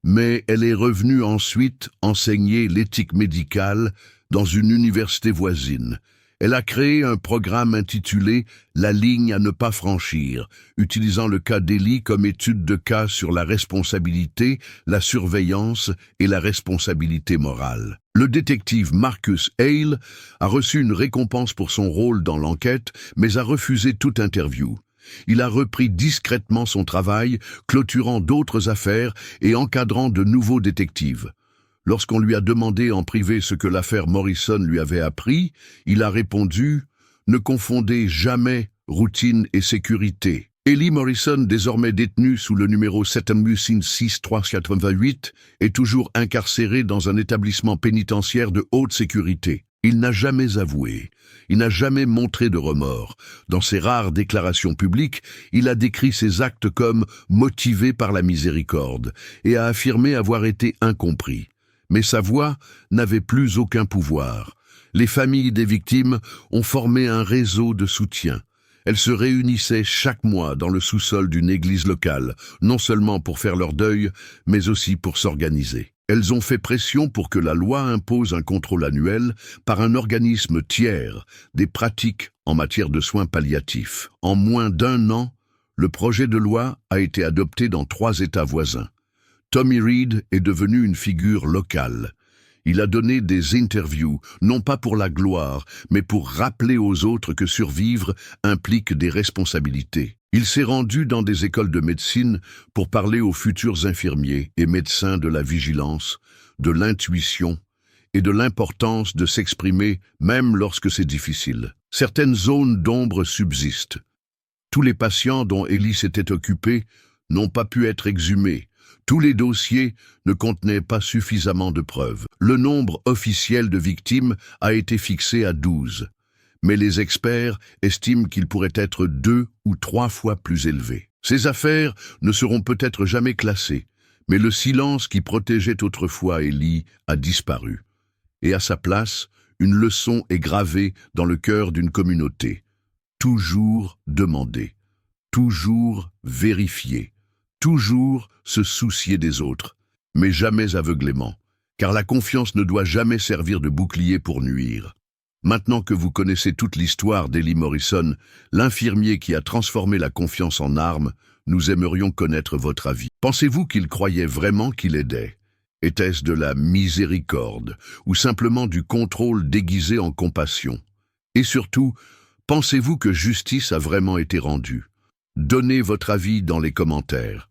mais elle est revenue ensuite enseigner l'éthique médicale dans une université voisine. Elle a créé un programme intitulé « La ligne à ne pas franchir », utilisant le cas d'Ellie comme étude de cas sur la responsabilité, la surveillance et la responsabilité morale. Le détective Marcus Hale a reçu une récompense pour son rôle dans l'enquête, mais a refusé toute interview. Il a repris discrètement son travail, clôturant d'autres affaires et encadrant de nouveaux détectives. Lorsqu'on lui a demandé en privé ce que l'affaire Morrison lui avait appris, il a répondu « Ne confondez jamais routine et sécurité ». Ellie Morrison, désormais détenue sous le numéro 76388, est toujours incarcérée dans un établissement pénitentiaire de haute sécurité. Il n'a jamais avoué, il n'a jamais montré de remords. Dans ses rares déclarations publiques, il a décrit ses actes comme motivés par la miséricorde et a affirmé avoir été incompris. Mais sa voix n'avait plus aucun pouvoir. Les familles des victimes ont formé un réseau de soutien. Elles se réunissaient chaque mois dans le sous-sol d'une église locale, non seulement pour faire leur deuil, mais aussi pour s'organiser. Elles ont fait pression pour que la loi impose un contrôle annuel par un organisme tiers des pratiques en matière de soins palliatifs. En moins d'1 an, le projet de loi a été adopté dans 3 États voisins. Tommy Reed est devenu une figure locale. Il a donné des interviews, non pas pour la gloire, mais pour rappeler aux autres que survivre implique des responsabilités. Il s'est rendu dans des écoles de médecine pour parler aux futurs infirmiers et médecins de la vigilance, de l'intuition et de l'importance de s'exprimer même lorsque c'est difficile. Certaines zones d'ombre subsistent. Tous les patients dont Ellie s'était occupée n'ont pas pu être exhumés. Tous les dossiers ne contenaient pas suffisamment de preuves. Le nombre officiel de victimes a été fixé à 12, mais les experts estiment qu'il pourrait être 2 ou 3 fois plus élevé. Ces affaires ne seront peut-être jamais classées, mais le silence qui protégeait autrefois Ellie a disparu. Et à sa place, une leçon est gravée dans le cœur d'une communauté. Toujours demander, toujours vérifier. Toujours se soucier des autres, mais jamais aveuglément, car la confiance ne doit jamais servir de bouclier pour nuire. Maintenant que vous connaissez toute l'histoire d'Ellie Morrison, l'infirmier qui a transformé la confiance en arme, nous aimerions connaître votre avis. Pensez-vous qu'il croyait vraiment qu'il aidait? Était-ce de la miséricorde ou simplement du contrôle déguisé en compassion? Et surtout, pensez-vous que justice a vraiment été rendue? Donnez votre avis dans les commentaires.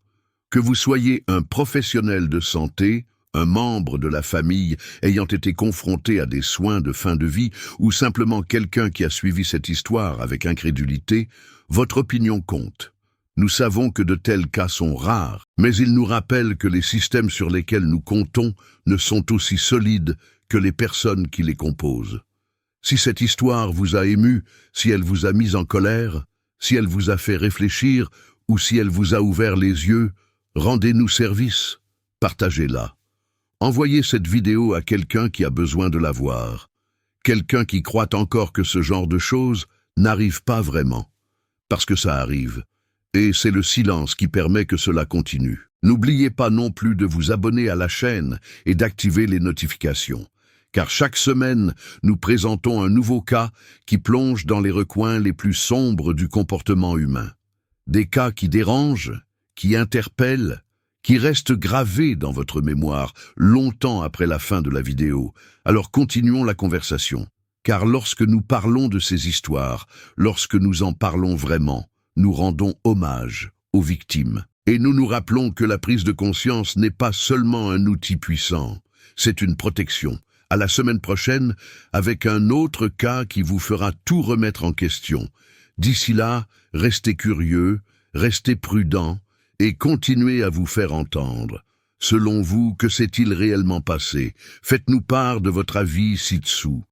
Que vous soyez un professionnel de santé, un membre de la famille ayant été confronté à des soins de fin de vie ou simplement quelqu'un qui a suivi cette histoire avec incrédulité, votre opinion compte. Nous savons que de tels cas sont rares, mais ils nous rappellent que les systèmes sur lesquels nous comptons ne sont aussi solides que les personnes qui les composent. Si cette histoire vous a ému, si elle vous a mis en colère, si elle vous a fait réfléchir ou si elle vous a ouvert les yeux, rendez-nous service, partagez-la. Envoyez cette vidéo à quelqu'un qui a besoin de la voir, quelqu'un qui croit encore que ce genre de choses n'arrive pas vraiment, parce que ça arrive. Et c'est le silence qui permet que cela continue. N'oubliez pas non plus de vous abonner à la chaîne et d'activer les notifications, car chaque semaine, nous présentons un nouveau cas qui plonge dans les recoins les plus sombres du comportement humain. Des cas qui dérangent, qui interpellent, qui restent gravés dans votre mémoire longtemps après la fin de la vidéo. Alors continuons la conversation, car lorsque nous parlons de ces histoires, lorsque nous en parlons vraiment, nous rendons hommage aux victimes. Et nous nous rappelons que la prise de conscience n'est pas seulement un outil puissant, c'est une protection. À la semaine prochaine, avec un autre cas qui vous fera tout remettre en question. D'ici là, restez curieux, restez prudents et continuez à vous faire entendre. Selon vous, que s'est-il réellement passé? Faites-nous part de votre avis ci-dessous.